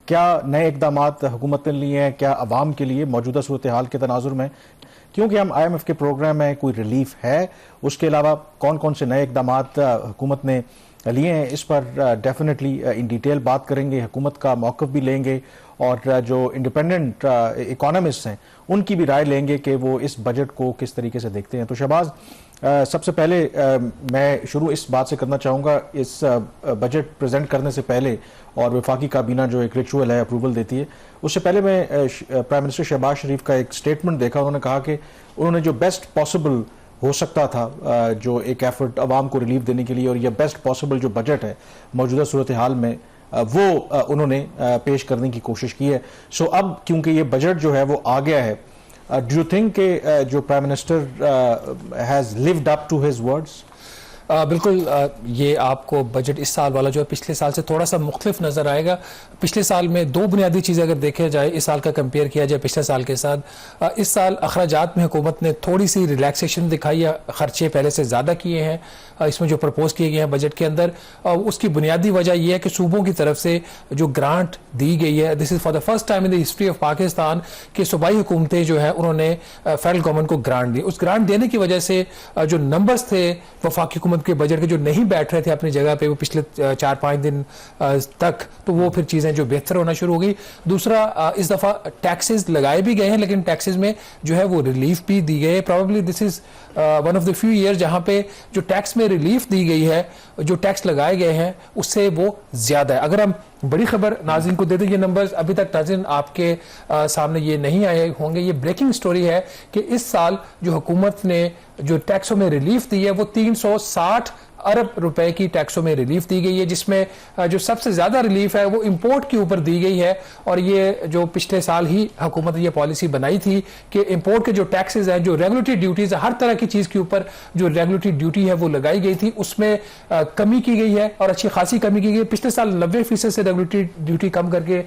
क्या नए इक़दामात हुकूमत ने लिए हैं, क्या अवाम के लिए मौजूदा सूरत हाल के तनाजुर में, क्योंकि हम IMF के प्रोग्राम में कोई रिलीफ है, उसके अलावा कौन कौन से नए इक़दामात हुकूमत ने लिए हैं, इस पर डेफिनेटली इन डिटेल बात करेंगे। हुकूमत का मौक़िफ़ भी लेंगे और जो इंडिपेंडेंट इकोनॉमिस्ट हैं उनकी भी राय लेंगे कि वो इस बजट को किस तरीके से देखते हैं। तो शहबाज, सबसे पहले मैं शुरू इस बात से करना चाहूँगा, इस बजट प्रेजेंट करने से पहले और वफाकी काबीना जो एक रिचुअल है अप्रूवल देती है, उससे पहले मैं प्राइम मिनिस्टर शहबाज शरीफ का एक स्टेटमेंट देखा। उन्होंने कहा कि उन्होंने जो बेस्ट पॉसिबल हो सकता था जो एक एफर्ट आवाम को रिलीफ देने के लिए, और यह बेस्ट पॉसिबल जो बजट है मौजूदा सूरत हाल में वो उन्होंने पेश करने की कोशिश की है। सो अब क्योंकि ये बजट जो है वो आ गया है, डू यू थिंक के जो prime minister has lived up to his words? बिल्कुल, ये आपको बजट इस साल वाला जो है पिछले साल से थोड़ा सा मुख्तलिफ नज़र आएगा। पिछले साल में दो बुनियादी चीज़ें अगर देखा जाए, इस साल का कंपेयर किया जाए पिछले साल के साथ, इस साल अखराजात में हुकूमत ने थोड़ी सी रिलैक्सेशन दिखाई है, खर्चे पहले से ज़्यादा किए हैं इसमें जो प्रपोज किए गए हैं बजट के अंदर। उसकी बुनियादी वजह यह है कि सूबों की तरफ से जो ग्रांट दी गई है, this is for the first time in the history of Pakistan कि सूबाई हुकूमतें जो है उन्होंने फेडरल गवर्नमेंट को ग्रांट दी। उस ग्रांट देने की वजह से जो नंबर्स थे वफाकी हुकूमत के बजट के जो नहीं बैठ रहे थे अपनी जगह पे, वो पिछले 4-5 दिन तक, तो वो फिर चीज़ें जो बेहतर होना शुरू हो गई। दूसरा, इस दफ़ा टैक्सेस लगाए भी गए हैं, लेकिन टैक्सेस में जो है वो रिलीफ भी दी गई है। Probably this is one of the few year जहाँ पे जो टैक्स में रिलीफ दी गई है, जो टैक्स लगाए गए हैं उससे वो ज़्यादा है। अगर हम बड़ी खबर नाज़रीन को दे दें, ये नंबर्स अभी तक नाज़रीन आपके सामने ये नहीं आए होंगे, ये ब्रेकिंग स्टोरी है कि इस साल जो हुकूमत ने जो टैक्सों में रिलीफ दी है वो 360 अरब रुपए की टैक्सों में रिलीफ दी गई है, जिसमें जो सबसे ज्यादा रिलीफ है वो इंपोर्ट के ऊपर दी गई है। और ये जो पिछले साल ही हुकूमत ने ये पॉलिसी बनाई थी कि इंपोर्ट के जो टैक्सेस हैं, जो रेगुलेटरी ड्यूटीज है, हर तरह की चीज के ऊपर जो रेगुलेटरी ड्यूटी है वो लगाई गई थी, उसमें कमी की गई है और अच्छी खासी कमी की गई। पिछले साल 90% से रेगुलेटरी ड्यूटी कम करके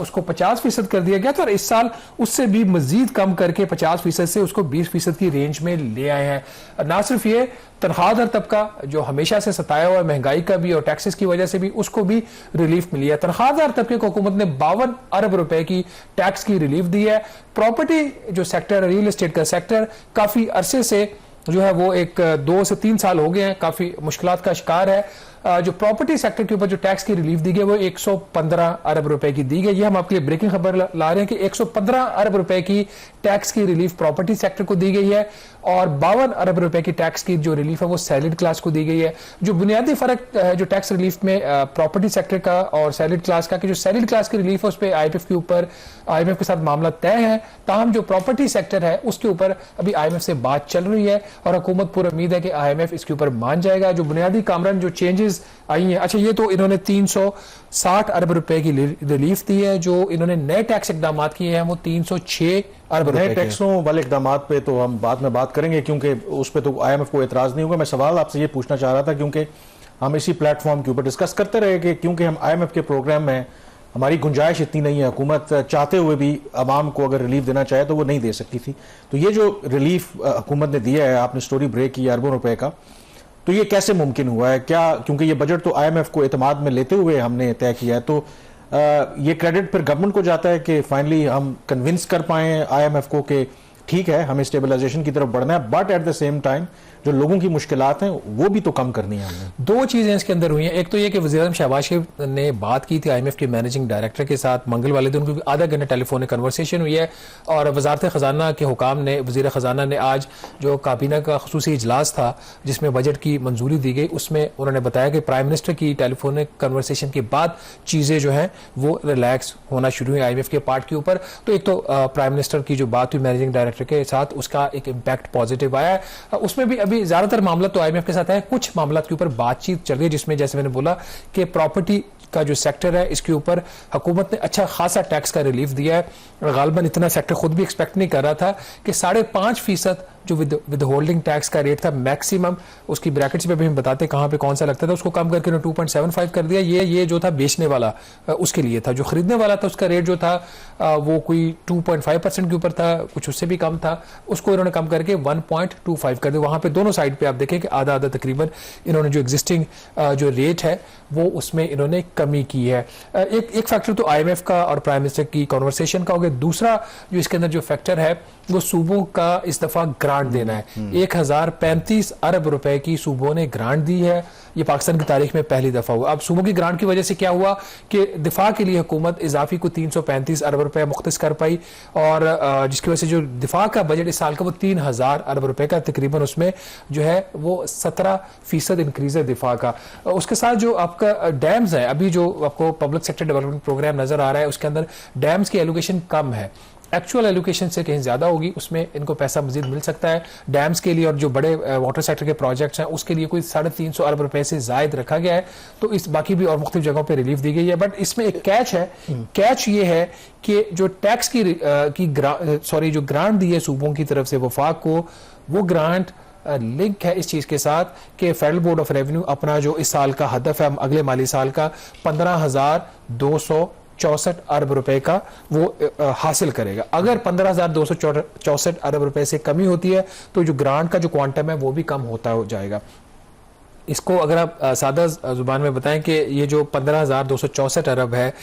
उसको 50% कर दिया गया था, और इस साल उससे भी मजीद कम करके 50% से उसको 20% की रेंज में ले आए हैं। ना सिर्फ ये, तनख्वाहदार तबका जो हमेशा से सताया हुआ है महंगाई का भी और टैक्सेस की वजह से भी, उसको भी रिलीफ मिली है। तनख्वाहदार तबके को हुकूमत ने 52 अरब रुपए की टैक्स की रिलीफ दी है। प्रॉपर्टी जो सेक्टर है, रियल एस्टेट का सेक्टर, काफी अरसे से जो है वो एक 2 से 3 साल हो गए हैं, काफी मुश्किलात का शिकार है। जो प्रॉपर्टी सेक्टर के ऊपर जो टैक्स की रिलीफ दी गई वो 115 अरब रुपए की दी गई। ये हम आपके लिए ब्रेकिंग खबर ला रहे हैं कि 115 अरब रुपए की टैक्स की रिलीफ प्रॉपर्टी सेक्टर को दी गई है, और 52 अरब रुपए की टैक्स की जो रिलीफ है वो सैलरीड क्लास को दी गई है। जो बुनियादी फर्क है जो टैक्स रिलीफ में प्रॉपर्टी सेक्टर का और सैलरीड क्लास का, कि जो सैलरीड क्लास की रिलीफ है उस पर IMF के साथ मामला तय है, ताहम जो प्रॉपर्टी सेक्टर है उसके ऊपर अभी IMF से बात चल रही है और हुकूमत पूरी उम्मीद है कि IMF इसके ऊपर मान जाएगा। जो बुनियादी कामरान जो चेंजेस आई हैं, अच्छा ये तो इन्होंने 360 अरब रुपए की रिलीफ दी है। जो इन्होंने नए टैक्स इकदाम किए हैं वो 306 अरब रुपए। नए टैक्सों वाले इकदाम पे तो हम बाद में बात करेंगे, क्योंकि उस पर तो IMF को एतराज नहीं होगा। मैं सवाल आपसे ये पूछना चाह रहा था, क्योंकि हम इसी प्लेटफॉर्म के ऊपर डिस्कस करते रहे कि क्योंकि हम IMF के प्रोग्राम में हमारी गुंजाइश इतनी नहीं है, हुकूमत चाहते हुए भी आवाम को अगर रिलीफ देना चाहे तो वो नहीं दे सकती थी। तो ये जो रिलीफ हुकूमत ने दिया है, आपने स्टोरी ब्रेक की अरबों रुपए का, तो ये कैसे मुमकिन हुआ है? क्या क्योंकि ये बजट तो IMF को एतमाद में लेते हुए हमने तय किया है, तो ये क्रेडिट फिर गवर्नमेंट को जाता है कि फाइनली हम कन्विंस कर पाए IMF को कि ठीक है हमें स्टेबलाइजेशन की तरफ बढ़ना है, but at the same time जो लोगों की मुश्किलात हैं वो भी तो कम करनी है हमने। दो चीजें इसके अंदर हुई हैं। एक तो ये कि वज़ीर-ए-आज़म शहबाज शरीफ ने बात की थी IMF के मैनेजिंग डायरेक्टर के साथ मंगल वाले दिन, उनकी आधा घंटे टेलीफोनिक कन्वर्सेशन हुई है, और वजारत खजाना के हुकाम ने, वज़ीर खजाना ने आज जो काबीना का खुसूसी इजलास था जिसमें बजट की मंजूरी दी गई, उसमें उन्होंने बताया कि प्राइम मिनिस्टर की टेलीफोनिक कन्वर्सेशन के बाद चीजें जो हैं वो रिलैक्स होना शुरू हुई IMF के पार्ट के ऊपर। तो एक तो प्राइम मिनिस्टर की जो बात हुई मैनेजिंग डायरेक्टर के साथ, उसका एक इम्पैक्ट पॉजिटिव आया है। उसमें भी अभी ज्यादातर मामला तो IMF के साथ है, कुछ मामला के ऊपर बातचीत चल रही है, जिसमें जैसे मैंने बोला कि प्रॉपर्टी का जो सेक्टर है इसके ऊपर हुकूमत ने अच्छा खासा टैक्स का रिलीफ दिया है। गालबन इतना सेक्टर खुद भी एक्सपेक्ट नहीं कर रहा था कि 5.5% जो विद होल्डिंग टैक्स का रेट था मैक्सिमम, उसकी ब्रैकेट्स पे भी हम बताते कहाँ पे कौन सा लगता था, उसको कम करके उन्होंने 2.75 कर दिया। ये जो था बेचने वाला उसके लिए था, जो खरीदने वाला था उसका रेट जो था वो कोई 2.5% के ऊपर था, कुछ उससे भी कम था, उसको इन्होंने कम करके 1.25 कर दिया। वहाँ पे दोनों साइड पे आप देखें कि आधा आधा तकरीबन इन्होंने जो एग्जिस्टिंग जो रेट है वो उसमें इन्होंने कमी की है। एक फैक्टर तो IMF का और प्राइम मिनिस्टर की कॉन्वर्सेशन का हो गया। दूसरा जो इसके अंदर जो फैक्टर है वो सूबों का इस दफा ग्रांट देना है। 1035 अरब रुपए की सूबों ने ग्रांट दी है, ये पाकिस्तान की तारीख में पहली दफा हुआ। अब सूबों की ग्रांट की वजह से क्या हुआ कि दिफा के लिए हुकूमत इजाफी को 335 अरब रुपए मुख्तस कर पाई, और जिसकी वजह से जो दिफा का बजट इस साल का वो 3000 अरब रुपए का, तकरीबन उसमें जो है वो 17% इंक्रीज है दिफा का। उसके साथ जो आपका डैम्स है, अभी जो आपको पब्लिक सेक्टर डेवलपमेंट प्रोग्राम नजर आ रहा है उसके अंदर डैम्स की एलोकेशन कम है, एक्चुअल एलोकेशन से कहीं ज्यादा होगी, उसमें इनको पैसा मजीद मिल सकता है डैम्स के लिए। और जो बड़े वाटर सेक्टर के प्रोजेक्ट्स हैं उसके लिए कोई 350 अरब रुपए से जायद रखा गया है, तो इस बाकी भी और मुख्तलिफ जगहों पे रिलीफ दी गई है। बट इसमें एक कैच है, कैच ये है कि जो टैक्स की जो ग्रांट दी है सूबों की तरफ से वफाक को, वो ग्रांट लिंक है इस चीज के साथ कि फेडरल बोर्ड ऑफ रेवेन्यू अपना जो इस साल का हदफ है अगले माली साल का 15,264 अरब रुपए का वो हासिल करेगा। अगर 15,264 अरब रुपए से कमी होती है तो जो ग्रांट का जो क्वांटम है वो भी कम होता हो जाएगा। इसको अगर आप सादा जुबान में बताएं कि ये जो 15,264 अरब है,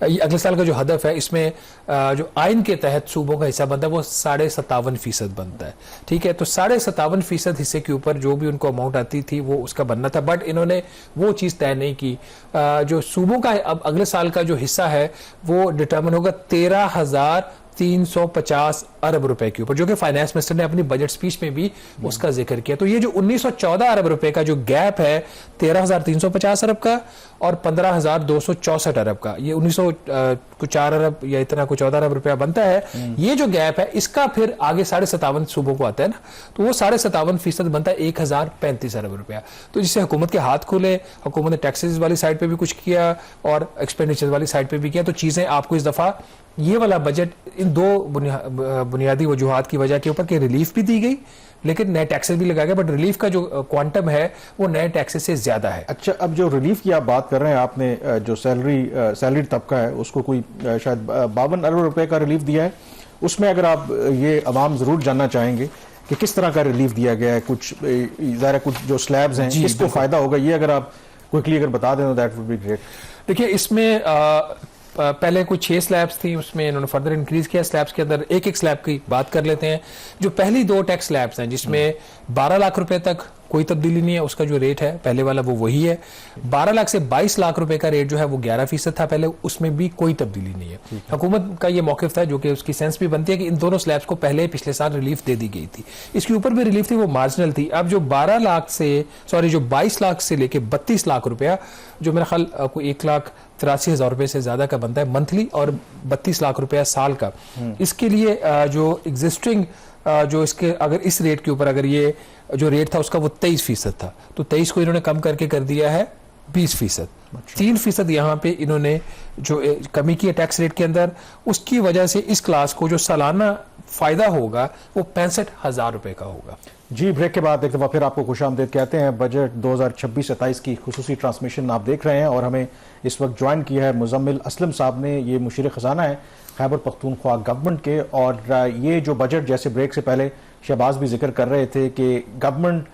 ये अगले साल का जो हदफ है, इसमें जो आइन के तहत सूबों का हिस्सा बनता है वो 57.5% बनता है। ठीक है, तो 57.5% हिस्से के ऊपर जो भी उनको अमाउंट आती थी वो उसका बनना था, बट इन्होंने वो चीज़ तय नहीं की। जो सूबों का अब अगले साल का जो हिस्सा है वो डिटर्मिन होगा 13,350 अरब रुपए के ऊपर, जो कि फाइनेंस मिनिस्टर ने अपनी बजट स्पीच में भी उसका जिक्र किया। तो ये जो 1914 अरब रुपए का जो गैप है 13,350 अरब का और 15,264 अरब का, ये 1904 अरब या इतना कुछ 14 अरब रुपया बनता है। ये जो गैप है इसका फिर आगे 57.5 सूबों को आता है ना, तो वो 57% बनता है 1,035 अरब रुपया। तो जिससे हुकूमत के हाथ खुले, हुकूमत ने टैक्सेस वाली साइड पे भी कुछ किया और एक्सपेंडिचर वाली साइड पे भी किया। तो चीजें आपको इस दफा ये वाला बजट इन दो बुनियादी वजूहात की वजह के ऊपर कि रिलीफ भी दी गई लेकिन नए टैक्सेस भी लगाए गए, बट रिलीफ का जो क्वांटम है वो नए टैक्सेस से ज्यादा है। अच्छा, अब जो रिलीफ की आप बात कर रहे हैं, आपने जो सैलरी तबका है उसको कोई शायद 52 अरब रुपए का रिलीफ दिया है, उसमें अगर आप ये अवाम जरूर जानना चाहेंगे कि किस तरह का रिलीफ दिया गया है, कुछ ज़ाहिर कुछ जो स्लैब्स हैं किसको फायदा होगा, ये अगर आप क्विकली अगर बता दें तो दैट वुड बी ग्रेट। देखिए, इसमें पहले कुछ 6 स्लैब्स थी, उसमें इन्होंने फर्दर इंक्रीज किया। स्लैब्स के अंदर एक एक स्लैब की बात कर लेते हैं। जो पहली 2 टैक्स स्लैब्स हैं जिसमें 12 लाख रुपए तक कोई तब्दीली नहीं है, उसका जो रेट है पहले वाला वो वही है। 12 लाख से 22 लाख रुपए का रेट जो है वो 11% था पहले, उसमें भी कोई तब्दीली नहीं है। हुकूमत का ये मौकिफ था, जो कि उसकी सेंस भी बनती है कि इन दोनों स्लैब्स को पहले पिछले साल रिलीफ दे दी गई थी, इसके ऊपर भी रिलीफ थी, वो मार्जिनल थी। अब जो 22 लाख से लेके 32 लाख रुपया, जो मेरा ख्याल कोई 1,83,000 रुपए से ज्यादा का बनता है मंथली, और 32 लाख रुपया साल का, इसके लिए जो एग्जिस्टिंग जो इसके अगर इस रेट के ऊपर अगर ये जो रेट था उसका वो 23% था, तो 23 को इन्होंने कम करके कर दिया है 20%। 3% यहाँ पे इन्होंने जो कमी की है टैक्स रेट के अंदर, उसकी वजह से इस क्लास को जो सालाना फायदा होगा वो 65,000 रुपए का होगा। जी, ब्रेक के बाद एक दफा फिर आपको खुशामदीद कहते हैं। बजट 2026-27 की खुसूसी ट्रांसमिशन आप देख रहे हैं और हमें इस वक्त ज्वाइन किया है मुजम्मिल असलम साहब ने। ये मुशीर खजाना है खैबर पख्तूनख्वा गवर्नमेंट के, और ये जो बजट, जैसे ब्रेक से पहले शहबाज भी जिक्र कर रहे थे कि गवर्नमेंट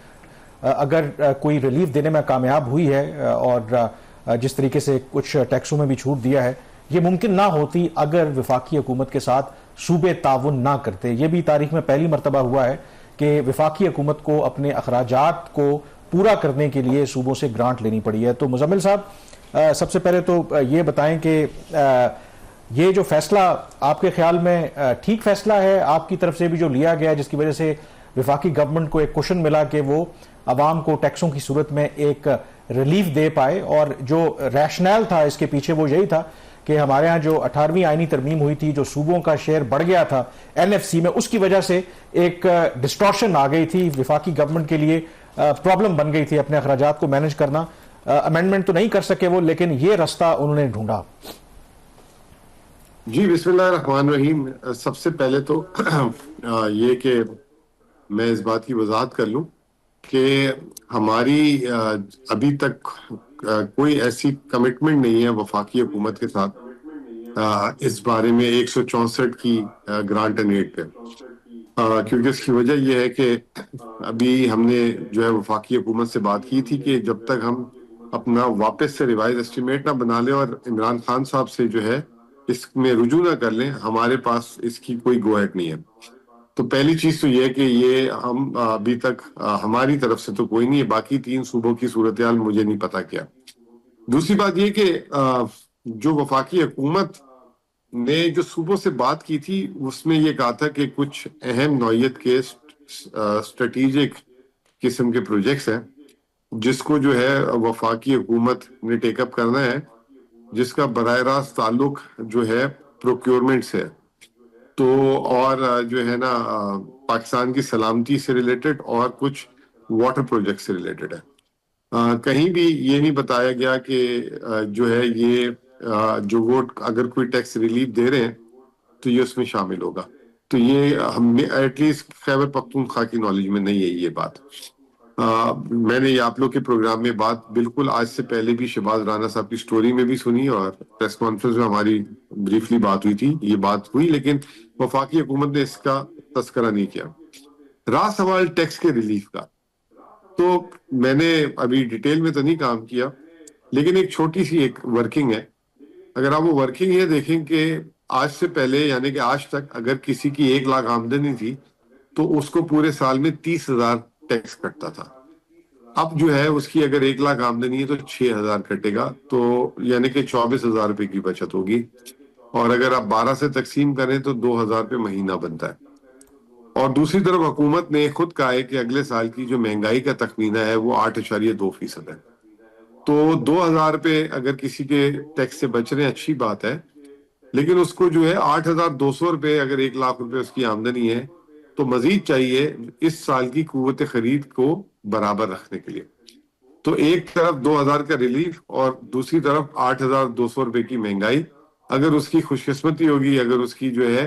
अगर कोई रिलीफ देने में कामयाब हुई है और जिस तरीके से कुछ टैक्सों में भी छूट दिया है, ये मुमकिन ना होती अगर वफाकी हुकूमत के साथ सूबे ताउन ना करते। ये भी तारीख में पहली मरतबा हुआ है कि वफाकी हुकूमत को अपने अखराजात को पूरा करने के लिए सूबों से ग्रांट लेनी पड़ी है। तो मुजम्मिल साहब, सबसे पहले तो ये बताएं कि ये जो फैसला आपके ख्याल में ठीक फैसला है आपकी तरफ से भी जो लिया गया, जिसकी वजह से वफाकी गवर्नमेंट को एक कुशन मिला कि वो आवाम को टैक्सों की सूरत में एक रिलीफ दे पाए, और जो रैशनल था इसके पीछे वो यही था कि हमारे यहाँ जो 18वीं आईनी तरमीम हुई थी, जो सूबों का शेयर बढ़ गया था NFC में, उसकी वजह से एक डिस्टॉर्शन आ गई थी, वफाकी गवर्नमेंट के लिए प्रॉब्लम बन गई थी अपने अखराजात को मैनेज करना। अमेंडमेंट तो नहीं कर सके वो, लेकिन ये रास्ता उन्होंने ढूंढा। जी, बिस्मिल्लाहिर्रहमानिर्रहीम। सबसे पहले तो ये कि मैं इस बात की वजाहत कर लूं कि हमारी अभी तक कोई ऐसी कमिटमेंट नहीं है वफाकी हुकूमत के साथ इस बारे में 164 की ग्रांट एंड एड पे, क्योंकि इसकी वजह यह है कि अभी हमने जो है वफाकी हुकूमत से बात की थी कि जब तक हम अपना वापस से रिवाइज एस्टिमेट ना बना लें और इमरान खान साहब से जो है इसमें रुजू ना कर लें, हमारे पास इसकी कोई गोहट नहीं है। तो पहली चीज तो ये है कि ये हम अभी तक हमारी तरफ से तो कोई नहीं है, बाकी 3 सूबों की सूरत हाल मुझे नहीं पता क्या। दूसरी बात ये कि जो वफाकी हुकूमत ने जो सूबों से बात की थी उसमें ये कहा था कि कुछ अहम नौयत के स्ट्रेटेजिक किस्म के प्रोजेक्ट्स हैं जिसको जो है वफाकी हुकूमत ने टेकअप करना है, जिसका बराह रास्त ताल्लुक जो है प्रोक्योरमेंट से है। तो और जो है ना पाकिस्तान की सलामती से रिलेटेड और कुछ वाटर प्रोजेक्ट से रिलेटेड है। कहीं भी ये नहीं बताया गया कि जो है ये जो वो अगर कोई टैक्स रिलीफ दे रहे हैं तो ये उसमें शामिल होगा। तो ये हमने एटलीस्ट खैबर पख्तूनख्वा की नॉलेज में नहीं है ये बात। मैंने ये आप लोग के प्रोग्राम में बात बिल्कुल आज से पहले भी शहबाज राना साहब की स्टोरी में भी सुनी और प्रेस कॉन्फ्रेंस में हमारी ब्रीफली बात हुई थी, ये बात हुई, लेकिन वफाकी हुकूमत ने इसका तस्करा नहीं किया। रहा सवाल टैक्स के रिलीफ का, तो मैंने अभी डिटेल में तो नहीं काम किया, लेकिन एक छोटी सी एक वर्किंग है। अगर आप वो वर्किंग ये देखें कि आज से पहले यानी कि आज तक अगर किसी की 1 लाख आमदनी थी तो उसको पूरे साल में 30,000 टैक्स कटता था। अब जो है उसकी अगर 1 लाख आमदनी है तो 6,000 कटेगा, तो यानी कि 24,000 रुपए की बचत होगी। और अगर आप 12 से तकसीम करें तो 2,000 रुपये महीना बनता है। और दूसरी तरफ हुकूमत ने खुद कहा है कि अगले साल की जो महंगाई का तखमीना है वो 8.2% है। तो 2,000 रुपये अगर किसी के टैक्स से बच रहे हैं अच्छी बात है, लेकिन उसको जो है 8,200 रुपये अगर 1 लाख रुपए उसकी आमदनी है तो मजीद चाहिए इस साल की कुव्वत खरीद को बराबर रखने के लिए। तो एक तरफ 2,000 का रिलीफ और दूसरी तरफ 8,200 रुपए की महंगाई। अगर उसकी खुशकिस्मती होगी, अगर उसकी जो है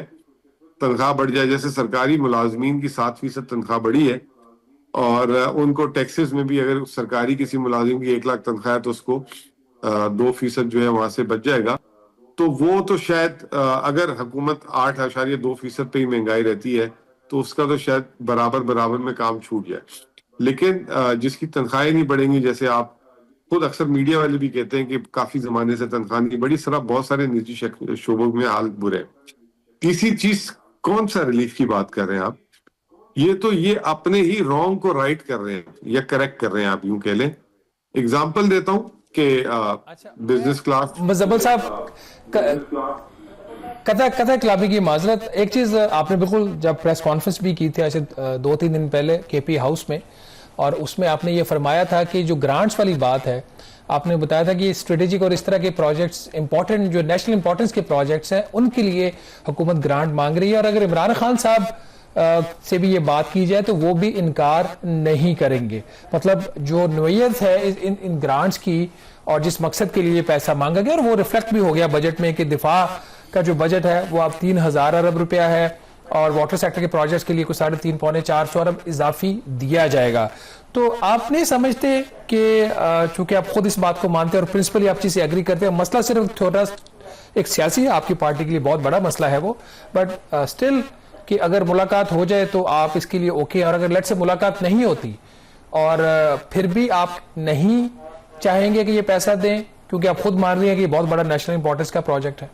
तनख्वाह बढ़ जाए, जैसे सरकारी मुलाजमीन की 7% तनख्वाह बढ़ी है और उनको टैक्सेस में भी अगर सरकारी किसी मुलाजिम की 1 लाख तनख्वाह है तो उसको 2% जो है वहां से बच जाएगा। तो वो तो शायद अगर हुकूमत 8.2% पे ही महंगाई रहती है तो उसका तो शायद बराबर में काम छूट जाए। लेकिन जिसकी तनख्वाहें नहीं बढ़ेंगी, जैसे आप खुद अक्सर मीडिया वाले भी कहते हैं कि काफी जमाने से तनख्वाह नहीं बढ़ी, सर बहुत सारे निजी शोबों में हाल बुरे हैं। तीसरी चीज, कौन सा रिलीफ की बात कर रहे हैं आप? ये अपने ही रॉन्ग को राइट कर रहे हैं या करेक्ट कर रहे हैं, आप यूं कह लें। एग्जाम्पल देता हूं कि बिजनेस क्लास मुजब्बल साहब कथा कलामी की माजरत, एक चीज आपने बिल्कुल जब प्रेस कॉन्फ्रेंस भी की थी ऐसे 2-3 दिन पहले केपी हाउस में, और उसमें आपने ये फरमाया था कि जो ग्रांट्स वाली बात है, आपने बताया था कि स्ट्रेटेजिक और इस तरह के प्रोजेक्ट्स इंपॉर्टेंट जो नेशनल इंपॉर्टेंस के प्रोजेक्ट्स हैं उनके लिए हुकूमत ग्रांट मांग रही है, और अगर इमरान खान साहब से भी ये बात की जाए तो वो भी इनकार नहीं करेंगे। मतलब जो नोयत है इन ग्रांट्स की और जिस मकसद के लिए पैसा मांगा गया, और वो रिफ्लेक्ट भी हो गया बजट में कि दिफा का जो बजट है वो अब 3,000 अरब रुपया है और वाटर सेक्टर के प्रोजेक्ट्स के लिए कुछ 3.5-400 अरब इजाफी दिया जाएगा। तो आप नहीं समझते कि चूंकि आप खुद इस बात को मानते हैं और प्रिंसिपली आप चीज से एग्री करते हैं, मसला सिर्फ थोड़ा एक सियासी है, आपकी पार्टी के लिए बहुत बड़ा मसला है वो, बट स्टिल कि अगर मुलाकात हो जाए तो आप इसके लिए ओके, और अगर लेट से मुलाकात नहीं होती और फिर भी आप नहीं चाहेंगे कि ये पैसा दें क्योंकि आप खुद मान रही हैं कि ये बहुत बड़ा नेशनल इंपॉर्टेंस का प्रोजेक्ट है?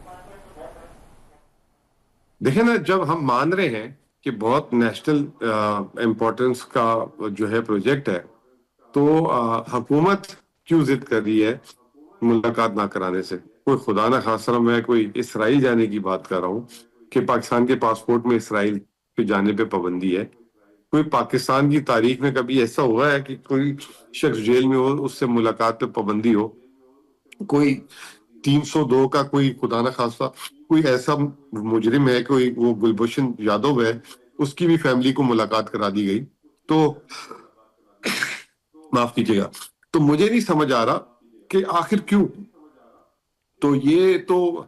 देखिए ना, जब हम मान रहे हैं कि बहुत नेशनल इंपॉर्टेंस का जो है प्रोजेक्ट है, तो हुकूमत क्यों जिद कर रही है मुलाकात ना कराने से? कोई खुदा ना खास्ता मैं कोई इसराइल जाने की बात कर रहा हूँ कि पाकिस्तान के पासपोर्ट में इसराइल के जाने पे पाबंदी है। कोई पाकिस्तान की तारीख में कभी ऐसा हुआ है कि कोई शख्स जेल में हो उससे मुलाकात पे पाबंदी हो? कोई 302 का कोई खुदा ना खास्ता कोई ऐसा मुजरिम है, कोई वो गुलभूषण यादव है, उसकी भी फैमिली को मुलाकात करा दी गई। तो माफ कीजिएगा, तो मुझे नहीं समझ आ रहा कि आखिर क्यों। तो ये तो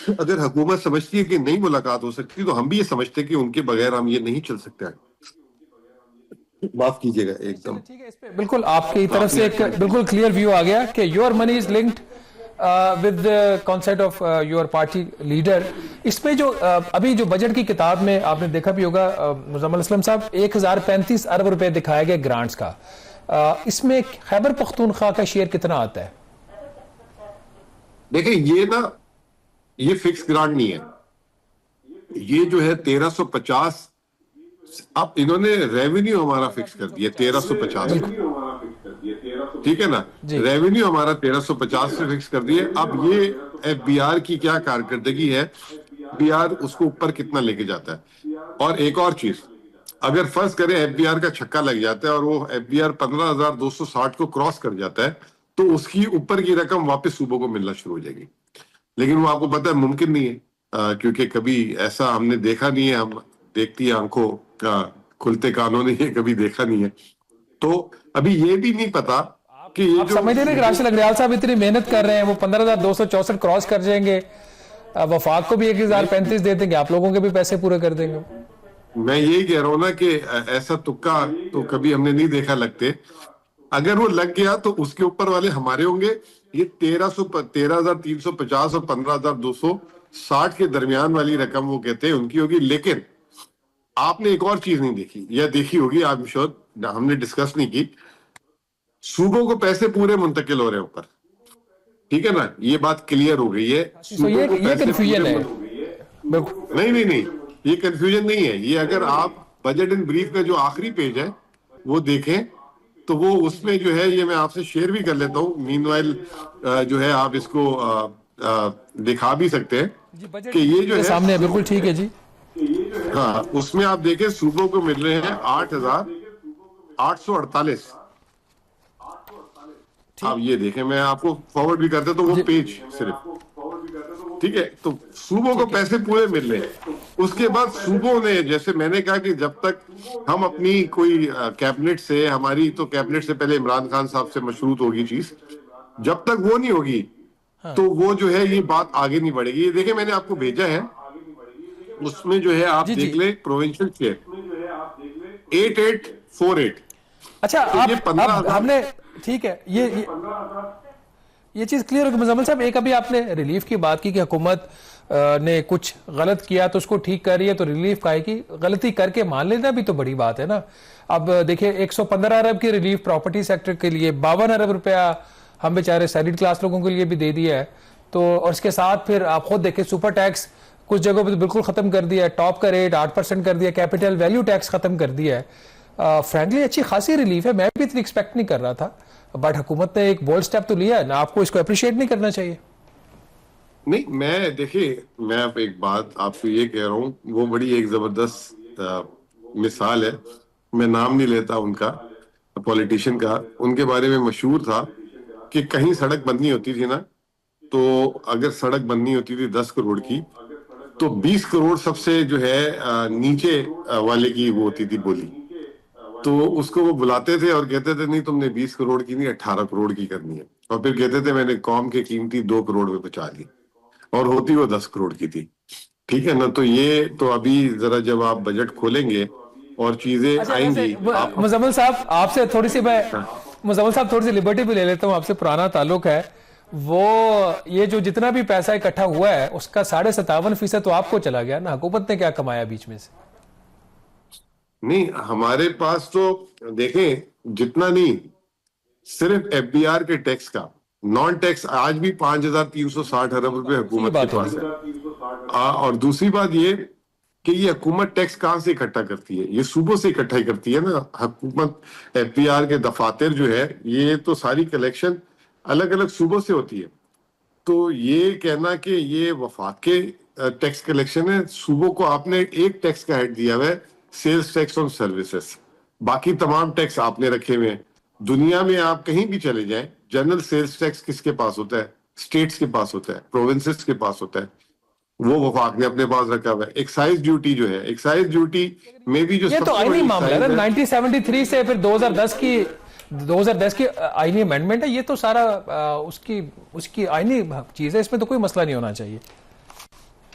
अगर हुकूमत समझती है कि नहीं मुलाकात हो सकती, तो हम भी ये समझते हैं कि उनके बगैर हम ये नहीं चल सकते हैं। माफ कीजिएगा एकदम। ठीक है, इस पे बिल्कुल आपकी तरफ से एक बिल्कुल क्लियर व्यू आ गया कि your money is linked with the concept of your party leader. इसमें जो अभी जो बजट की किताब में आपने देखा भी होगा मुजम्मिल असलम साहब, 1035 अरब रुपए दिखाया गया ग्रांट्स का। इसमें खैबर पख्तूनख्वा का शेयर कितना आता है? देखिए ये फिक्स ग्रांट नहीं है, ये जो है 1350। अब इन्होंने रेवेन्यू हमारा फिक्स कर दिया 1350, ठीक है ना। रेवेन्यू हमारा 1350 से फिक्स कर दिए। अब ये एफबीआर की क्या कारकर्दगी है, एफबीआर उसको ऊपर कितना लेके जाता है। और एक और चीज, अगर फर्ज करें एफबीआर का छक्का लग जाता है और वो एफबीआर 15,260 को क्रॉस कर जाता है, तो उसकी ऊपर की रकम वापस सूबों को मिलना शुरू हो जाएगी। लेकिन वो आपको पता है मुमकिन नहीं है, क्योंकि कभी ऐसा हमने देखा नहीं है। हम देखती आंखों का खुलते कानों ने ये कभी देखा नहीं है। तो अभी ये भी नहीं पता कि ये जो समझ रहे हैं राशिद अग्रवाल साहब इतनी मेहनत कर रहे हैं, वो 15,264 क्रॉस कर जाएंगे, वफाक को भी 1035 दे देंगे, आप लोगों के भी पैसे पूरे कर देंगे। मैं यही कह रहा हूं ना कि ऐसा तुक्का तो कभी हमने नहीं देखा लगते। अगर वो लग गया तो उसके ऊपर वाले हमारे होंगे। ये 13,350 और 15,260 के दरमियान वाली रकम वो कहते हैं उनकी होगी। लेकिन आपने एक और चीज नहीं देखी, या देखी होगी आप श्योर, हमने डिस्कस नहीं की। सूबों को पैसे पूरे मुंतकिल हो रहे हैं ऊपर, ठीक है ना, ये बात क्लियर हो गई है। तो ये कंफ्यूजन है। नहीं, ये कंफ्यूजन नहीं है। ये अगर आप बजट इन ब्रीफ का जो आखिरी पेज है वो देखें तो वो उसमें जो है, ये मैं आपसे शेयर भी कर लेता हूँ मीनवाइल, जो है आप इसको दिखा भी सकते हैं कि ये जो है सामने बिल्कुल ठीक है जी। हाँ, उसमें आप देखें सूबों को मिल रहे हैं 8,848। आप ये देखें, मैं आपको फॉरवर्ड भी करता तो वो पेज सिर्फ, ठीक है। तो सूबों को पैसे पूरे मिल रहे हैं। उसके बाद सूबों ने, जैसे मैंने कहा कि जब तक हम अपनी कोई कैबिनेट से, हमारी तो कैबिनेट से पहले इमरान खान साहब से मशरूत होगी चीज, जब तक वो नहीं होगी तो वो जो है ये बात आगे नहीं बढ़ेगी। ये देखिए मैंने आपको भेजा है, उसमें जो है आप देख ले प्रोविंशियल शेयर 8848। अच्छा, आप हमने ठीक है, ये चीज क्लियर होगी मुजम्मिल साहब। एक अभी आपने रिलीफ की बात की कि हुकूमत ने कुछ गलत किया तो उसको ठीक कर रही है, तो रिलीफ का है कि गलती करके मान लेना भी तो बड़ी बात है ना। अब देखिए 115 अरब की रिलीफ प्रॉपर्टी सेक्टर के लिए, 52 अरब रुपया हम बेचारे सैलरीड क्लास लोगों के लिए भी दे दिया है। तो और इसके साथ फिर आप खुद देखें सुपर टैक्स कुछ जगहों पे तो बिल्कुल खत्म कर दिया है, टॉप का रेट 8% कर दिया, कैपिटल वैल्यू टैक्स खत्म कर दिया है। फ्रेंकली अच्छी खासी रिलीफ है, मैं भी इतनी एक्सपेक्ट नहीं कर रहा था, बट हुकूमत ने एक बोल्ड स्टेप तो लिया है ना, आपको इसको अप्रिशिएट नहीं करना चाहिए? नहीं, मैं देखिए, मैं अब एक बात आपको ये कह रहा हूँ, वो बड़ी एक जबरदस्त मिसाल है। मैं नाम नहीं लेता उनका, पॉलिटिशियन का, उनके बारे में मशहूर था कि कहीं सड़क बननी होती थी ना, तो अगर सड़क बननी होती थी 10 करोड़ की, तो 20 करोड़ सबसे जो है नीचे वाले की वो होती थी बोली। तो उसको वो बुलाते थे और कहते थे नहीं तुमने 20 करोड़ की नहीं 18 करोड़ की करनी है, और फिर कहते थे मैंने कौम के कीमती 2 करोड़ में बचा ली, और होती वो 10 करोड़ की थी, ठीक है ना। तो ये तो अभी जरा जब आप बजट खोलेंगे और चीजें आएंगी। मुजम्मिल साहब आपसे थोड़ी सी लिबर्टी भी ले लेता हूँ, आपसे पुराना ताल्लुक है। वो ये जो जितना भी पैसा इकट्ठा हुआ है उसका 57.5% तो आपको चला गया ना, हुकूमत ने क्या कमाया बीच में से? नहीं, हमारे पास तो देखें जितना नहीं, सिर्फ एफबीआर के टैक्स का, नॉन टैक्स आज भी 5,360 अरब रुपए हुकूमत के पास है। और दूसरी बात ये कि ये हुकूमत टैक्स कहां से इकट्ठा करती है, ये सूबों से इकट्ठा करती है ना। हुकूमत एफबीआर के दफातर जो है, ये तो सारी कलेक्शन अलग अलग सूबों से होती है। तो ये कहना कि ये वफाक के टैक्स कलेक्शन है, सूबों को आपने एक टैक्स का हेड दिया हुआ है, सेल्स टैक्स ऑन सर्विसेज, बाकी तमाम टैक्स आपने रखे हुए हैं। दुनिया में आप कहीं भी चले जाएं, जनरल सेल्स टैक्स किसके पास होता है? स्टेट्स के पास होता है, प्रोविंसेस के पास होता है, वो वफाक ने अपने पास रखा हुआ है। एक्साइज ड्यूटी जो है, एक्साइज ड्यूटी में भी जो ये तो आईनी मामला है ना, 1973 से फिर 2010 की आईनी अमेंडमेंट है, ये तो सारा उसकी आईनी चीज है, इसमें तो कोई मसला नहीं होना चाहिए।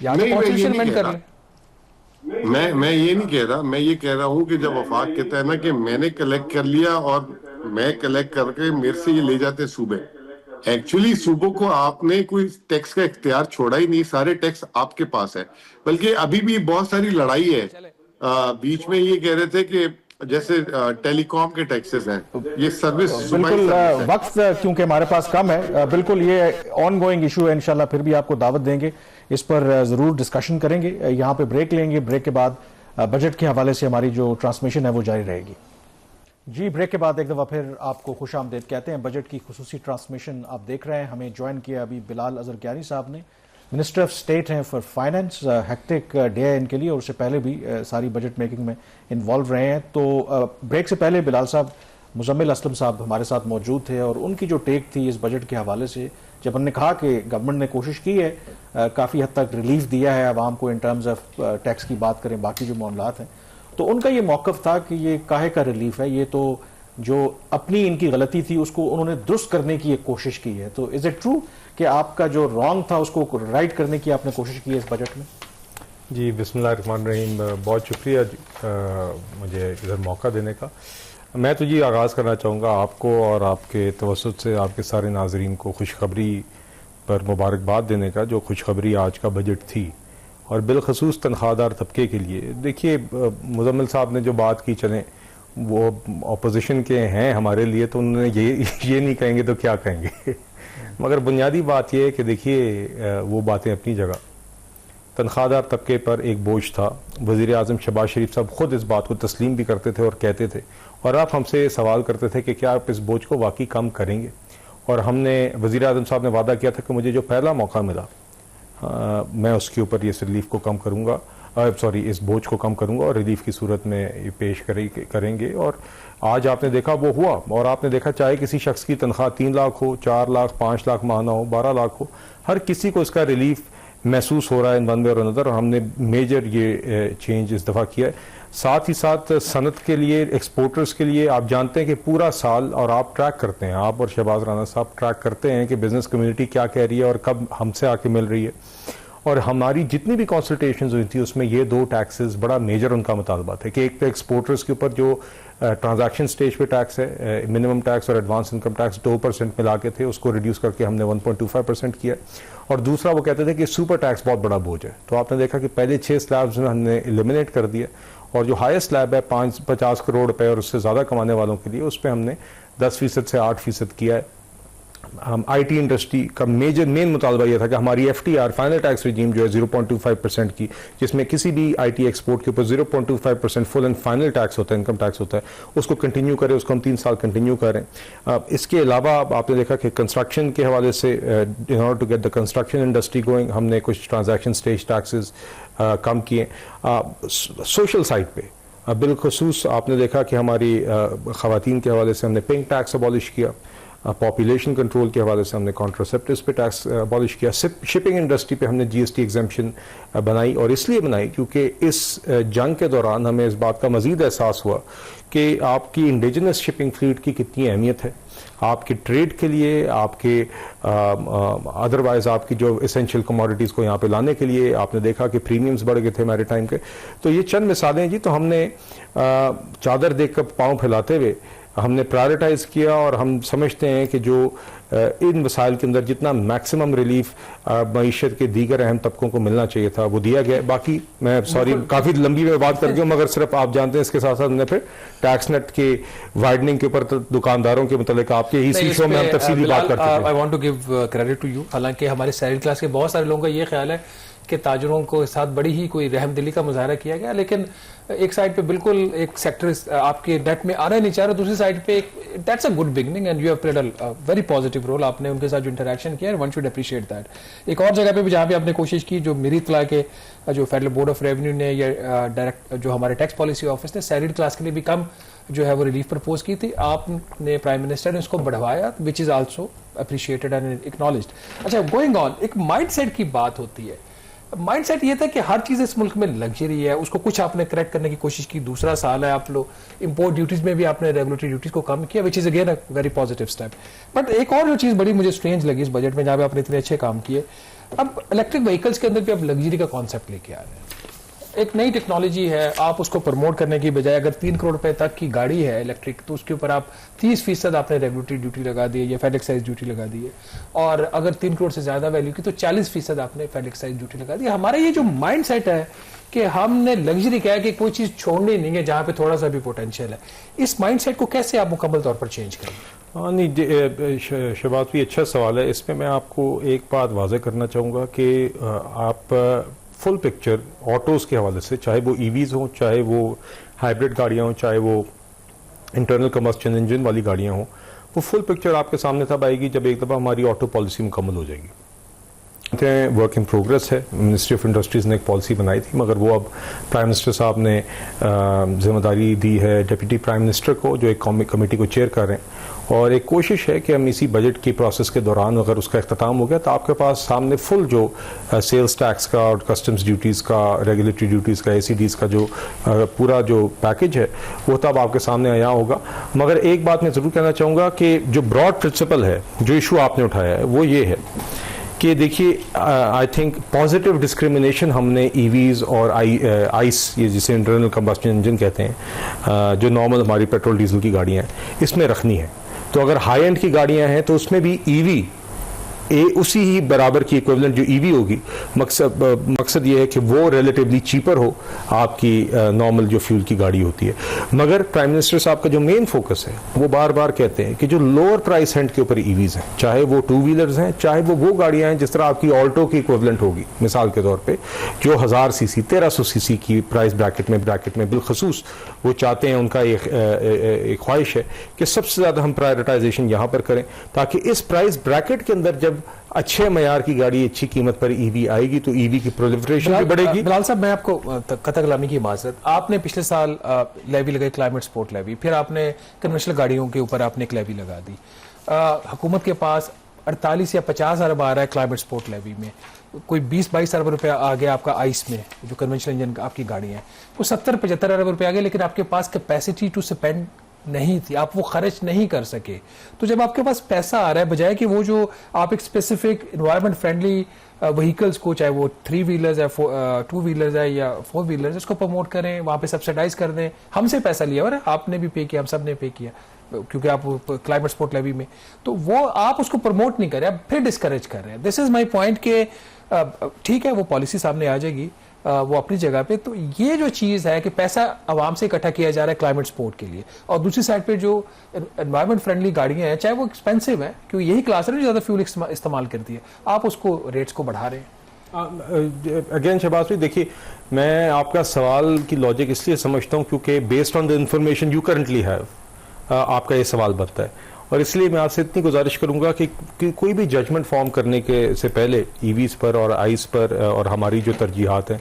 या तो कॉन्स्टिट्यूशन अमेंड कर ले। मैं ये नहीं कह रहा, मैं ये कह रहा हूँ कि जब वफाक कहता है ना कि मैंने कलेक्ट कर लिया और मैं कलेक्ट करके मेरे से ये ले जाते हैं सूबे, एक्चुअली सूबों को आपने कोई टैक्स का इख्तियार छोड़ा ही नहीं, सारे टैक्स आपके पास है। बल्कि अभी भी बहुत सारी लड़ाई है। बीच में ये कह रहे थे कि जैसे टेलीकॉम के टैक्सेस हैं, ये सर्विस बिल्कुल वक्त क्योंकि हमारे पास कम है, बिल्कुल ये ऑन गोइंग इशू है, इंशाल्लाह फिर भी आपको दावत देंगे, इस पर जरूर डिस्कशन करेंगे। यहाँ पे ब्रेक लेंगे, ब्रेक के बाद बजट के हवाले से हमारी जो ट्रांसमिशन है वो जारी रहेगी। जी, ब्रेक के बाद एक दफ़ा फिर आपको खुश आमदेद कहते हैं। बजट की खुसूसी ट्रांसमिशन आप देख रहे हैं। हमें ज्वाइन किया अभी बिलाल अजहर क्यारी साहब ने, मिनिस्टर ऑफ स्टेट हैं फॉर फाइनेंस। हेक्टिक डे है इनके लिए और उससे पहले भी सारी बजट मेकिंग में इन्वॉल्व रहे हैं। तो ब्रेक से पहले बिलाल साहब, मुजम्मिल असलम साहब हमारे साथ मौजूद थे और उनकी जो टेक थी इस बजट के हवाले से, जब हमने कहा कि गवर्नमेंट ने कोशिश की है, काफ़ी हद तक रिलीफ दिया है आवाम को इन टर्म्स ऑफ टैक्स की बात करें, बाकी जो मामलात हैं, तो उनका ये मौक़िफ़ था कि ये काहे का रिलीफ है, ये तो जो अपनी इनकी गलती थी उसको उन्होंने दुरुस्त करने की एक कोशिश की है। तो इज इट ट्रू कि आपका जो रॉन्ग था उसको राइट करने की आपने कोशिश की है इस बजट में? जी, बिस्मिल्लाहिर्रहमानिर्रहीम, बहुत शुक्रिया मुझे इधर मौका देने का। मैं तो जी आगाज़ करना चाहूँगा आपको और आपके तवस्सुत से आपके सारे नाजरीन को खुशखबरी पर मुबारकबाद देने का, जो खुशखबरी आज का बजट थी और बिलखसूस तनख्वाहदार तबके के लिए। देखिए, मुजम्मिल साहब ने जो बात की, चलें वो अपोजिशन के हैं हमारे लिए, तो उन्होंने ये नहीं कहेंगे तो क्या कहेंगे मगर बुनियादी बात यह है कि देखिए वो बातें अपनी जगह। तनख्वाहदार तबके पर एक बोझ था। वज़ीर आज़म शहबाज शरीफ साहब खुद इस बात को तस्लीम भी करते थे और कहते थे, और आप हमसे सवाल करते थे कि क्या आप इस बोझ को वाकई कम करेंगे। और हमने, वज़ीर आज़म साहब ने वादा किया था कि मुझे जो पहला मौका मिला मैं उसके ऊपर ये रिलीफ को कम करूँगा, इस बोझ को कम करूँगा और रिलीफ की सूरत में ये पेश करेंगे। और आज आपने देखा वो हुआ। और आपने देखा चाहे किसी शख्स की तनख्वाह 3 लाख हो, 4 लाख, 5 लाख माहाना हो, 12 लाख हो, हर किसी को इसका रिलीफ महसूस हो रहा है इन वन वे और अनदर। हमने मेजर ये चेंज इस दफ़ा किया है। साथ ही साथ सनत के लिए, एक्सपोर्टर्स के लिए, आप जानते हैं कि पूरा साल, और आप ट्रैक करते हैं, आप और शहबाज राना साहब ट्रैक करते हैं कि बिज़नेस कम्युनिटी क्या कह रही है और कब हमसे आके मिल रही है। और हमारी जितनी भी कंसल्टेशंस हुई थी उसमें ये 2 टैक्सेस बड़ा मेजर उनका मुतालबा था कि एक तो एक्सपोर्टर्स के ऊपर जो ट्रांजैक्शन स्टेज पे टैक्स है, मिनिमम टैक्स और एडवांस इनकम टैक्स 2% मिला के थे, उसको रिड्यूस करके हमने 1.25% किया। और दूसरा वो कहते थे कि सुपर टैक्स बहुत बड़ा बोझ है। तो आपने देखा कि पहले 6 स्लैब्स में हमने एलिमिनेट कर दिया, और जो हाईएस्ट स्लैब है 50 करोड़ रुपए और उससे ज़्यादा कमाने वालों के लिए, उस पर हमने 10% से 8% किया है। हम आईटी इंडस्ट्री का मेन मुतालबा यह था कि हमारी एफटीआर फाइनल टैक्स रिजीम जो है 0.25% की, जिसमें किसी भी आईटी एक्सपोर्ट के ऊपर 0.25% फुल एंड फाइनल टैक्स होता है, इनकम टैक्स होता है, उसको कंटिन्यू करें, उसको हम 3 साल कंटिन्यू करें। इसके अलावा आपने देखा कि कंस्ट्रक्शन के हवाले से, in order to get the construction industry going, हमने कुछ ट्रांजैक्शन स्टेज टैक्सेस कम किए। सोशल साइड पे बिलखसूस आपने देखा कि हमारी ख़वातीन के हवाले से हमने पिंक टैक्स अबॉलिश किया। पॉपुलेशन कंट्रोल के हवाले से हमने कॉन्ट्रासेप्टिव्स पे टैक्स अबॉलिश किया। शिपिंग इंडस्ट्री पे हमने जीएसटी एग्जेम्पशन बनाई, और इसलिए बनाई क्योंकि इस जंग के दौरान हमें इस बात का मज़ीद एहसास हुआ कि आपकी इंडिजिनस शिपिंग फ्लीट की कितनी अहमियत है आपके ट्रेड के लिए, आपके अदरवाइज आपकी जो एसेंशियल कमोडिटीज़ को यहाँ पे लाने के लिए। आपने देखा कि प्रीमियम्स बढ़ गए थे मैरीटाइम के। तो ये चंद मिसालें हैं जी। तो हमने चादर देखकर पाँव फैलाते हुए हमने प्रायोरिटाइज किया, और हम समझते हैं कि जो इन वसाइल के अंदर जितना मैक्सिमम रिलीफ मईशत के दीगर अहम तबकों को मिलना चाहिए था वो दिया गया। बाकी मैं सॉरी काफ़ी लंबी में बात कर गया हूँ, मगर सिर्फ आप जानते हैं इसके साथ साथ हमने फिर टैक्स नेट के वाइडनिंग के ऊपर दुकानदारों के मतलब आपके इसी शो में हम तफसीली बात करते हैं। I want to give credit to you. हालांकि हमारे सैलरी क्लास के बहुत सारे लोगों का ये ख्याल है कि ताजरों को साथ बड़ी ही कोई रहमदिली का मुजाहरा किया गया, लेकिन एक साइड पे बिल्कुल एक सेक्टर आपके नेट में आना नहीं चाह रहा, दूसरी साइड पे that's a good beginning and you have played a very positive role. आपने उनके साथ जो इंटरेक्शन किया, वन शुड अप्रिशिएट दैट। एक और जगह पे भी जहाँ पे आपने कोशिश की, जो मेरी इत्तला के जो फेडरल बोर्ड ऑफ रेवेन्यू ने या डायरेक्ट जो हमारे टैक्स पॉलिसी ऑफिस ने सैलरीड क्लास के लिए भी कम जो है वो रिलीफ प्रपोज की थी, आपने प्राइम मिनिस्टर ने उसको बढ़वाया, which is also appreciated and acknowledged. अच्छा, गोइंग ऑन, एक माइंडसेट की बात होती है। माइंडसेट ये था कि हर चीज़ इस मुल्क में लग्जरी है, उसको कुछ आपने करेक्ट करने की कोशिश की। दूसरा साल है, आप लोग इंपोर्ट ड्यूटीज में भी आपने रेगुलेटरी ड्यूटीज को कम किया, which is again a very positive step. But एक और जो चीज़ बड़ी मुझे स्ट्रेंज लगी इस बजट में, जहाँ पे आपने इतने अच्छे काम किए, अब इलेक्ट्रिक व्हीकल्स के अंदर भी अब लग्जरी का कॉन्सेप्ट लेके आ रहे हैं। एक नई टेक्नोलॉजी है, आप उसको प्रमोट करने की बजाय अगर 3 करोड़ रुपए तक की गाड़ी है इलेक्ट्रिक, तो उसके ऊपर आप 30% आपने रेगुलेटरी ड्यूटी लगा दी है या फेड एक्साइज ड्यूटी लगा दी है, और अगर 3 करोड़ से ज्यादा वैल्यू की तो 40% आपने फेड एक्साइज ड्यूटी लगा दी है। हमारा ये जो माइंड सेट है कि हमने लग्जरी कहा कि कोई चीज छोड़नी नहीं है जहां पे थोड़ा सा भी पोटेंशियल है, इस माइंड सेट को कैसे आप मुकम्मल तौर पर चेंज करेंगे? हाँ नहीं, शहबाज भी अच्छा सवाल है। इसमें मैं आपको एक बात वाज़ेह करना चाहूँगा कि आप फुल पिक्चर ऑटोज़ के हवाले से, चाहे वो ईवीज़ हों, चाहे वो हाइब्रिड गाड़ियाँ हों, चाहे वो इंटरनल कम्बस्शन इंजन वाली गाड़ियाँ हों, वो फुल पिक्चर आपके सामने तब आएगी जब एक दफ़ा हमारी ऑटो पॉलिसी मुकम्मल हो जाएगी। वर्क इन प्रोग्रेस है। मिनिस्ट्री ऑफ इंडस्ट्रीज़ ने एक पॉलिसी बनाई थी, मगर वो अब प्राइम मिनिस्टर साहब ने जिम्मेदारी दी है डिप्टी प्राइम मिनिस्टर को, जो एक कमेटी को चेयर कर रहे हैं, और एक कोशिश है कि हम इसी बजट की प्रोसेस के दौरान अगर उसका इख्तिताम हो गया तो आपके पास सामने फुल जो सेल्स टैक्स का और कस्टम्स ड्यूटीज़ का, रेगुलेटरी ड्यूटीज़ का, ACDs का जो पूरा जो पैकेज है वो तब आपके सामने आया होगा। मगर एक बात मैं ज़रूर कहना चाहूँगा कि जो ब्रॉड प्रिंसिपल है, जो इशू आपने उठाया है, वो ये है कि देखिए, आई थिंक पॉजिटिव डिस्क्रिमिनेशन हमने ईवीज़ और आइस, ये जिसे इंटरनल कम्बस्शन इंजन कहते हैं, जो नॉर्मल हमारी पेट्रोल डीजल की गाड़ियाँ हैं, इसमें रखनी है। तो अगर हाई एंड की गाड़ियाँ हैं तो उसमें भी ईवी उसी ही बराबर की इक्विवेलेंट जो ईवी होगी, मकसद ये है कि वो रिलेटिवली चीपर हो आपकी नॉर्मल जो फ्यूल की गाड़ी होती है। मगर प्राइम मिनिस्टर साहब का जो मेन फोकस है, वो बार बार कहते हैं कि जो लोअर प्राइस एंड के ऊपर ईवीज़ हैं, चाहे वो 2 व्हीलर्स हैं, चाहे वो गाड़ियां हैं जिस तरह आपकी ऑल्टो की इक्विवेलेंट होगी, मिसाल के तौर पे जो 1000 सीसी 1300 सीसी की प्राइस ब्रैकेट में बिलखसूस वो चाहते हैं, उनका एक ख्वाहिश है कि सबसे ज़्यादा हम प्रायोरिटाइजेशन यहाँ पर करें, ताकि इस प्राइस ब्रैकेट के अंदर जब अच्छे मयार की गाड़ी अच्छी कीमत पर ईवी आएगी तो ईवी की प्रोलिफरेशन भी बढ़ेगी। बिलाल साहब, मैं आपको कतई गुलामी की माजरत, आपने पिछले साल लेवी लगाई, क्लाइमेट सपोर्ट लेवी, फिर आपने कन्वेंशनल गाड़ियों के ऊपर आपने एक लेवी लगा दी। हुकूमत के पास 48 या 50 अरब आ रहा है क्लाइमेट सपोर्ट लेवी में, कोई 20-22 अरब रुपया आ गया आपका आइस में, जो कन्वेंशनल इंजन आपकी गाड़ी है, वो 70-75 अरब रुपये आ गए, लेकिन आपके पास कैपेसिटी टू स्पेंड नहीं थी, आप वो खर्च नहीं कर सके। तो जब आपके पास पैसा आ रहा है, बजाय कि वो जो आप एक स्पेसिफिक एनवायरनमेंट फ्रेंडली व्हीकल्स को, चाहे वो 3 व्हीलर्स है, 2 व्हीलर्स है या 4 व्हीलर्स, उसको प्रमोट करें, वहाँ पे सब्सिडाइज कर दें। हमसे पैसा लिया और आपने भी पे किया, हम सब ने पे किया, क्योंकि आप क्लाइमेट सपोर्ट लेवी में, तो वो आप उसको प्रमोट नहीं कर रहे, आप फिर डिस्करेज कर रहे हैं। दिस इज माई पॉइंट कि ठीक है, वो पॉलिसी सामने आ जाएगी, वो अपनी जगह पे। तो ये जो चीज़ है कि पैसा आवाम से इकट्ठा किया जा रहा है क्लाइमेट सपोर्ट के लिए, और दूसरी साइड पे जो एनवायरनमेंट फ्रेंडली गाड़ियां हैं, चाहे वो एक्सपेंसिव है, क्योंकि यही क्लास है जो ज़्यादा फ्यूल इस्तेमाल करती है, आप उसको रेट्स को बढ़ा रहे हैं। अगेन शहबाज भाई, देखिए, मैं आपका सवाल की लॉजिक इसलिए समझता हूँ क्योंकि based on the information you currently have, आपका ये सवाल बनता है, और इसलिए मैं आपसे इतनी गुजारिश करूंगा कि कोई भी जजमेंट फॉर्म करने के से पहले ईवीज पर और आइस पर और हमारी जो तरजीहात हैं,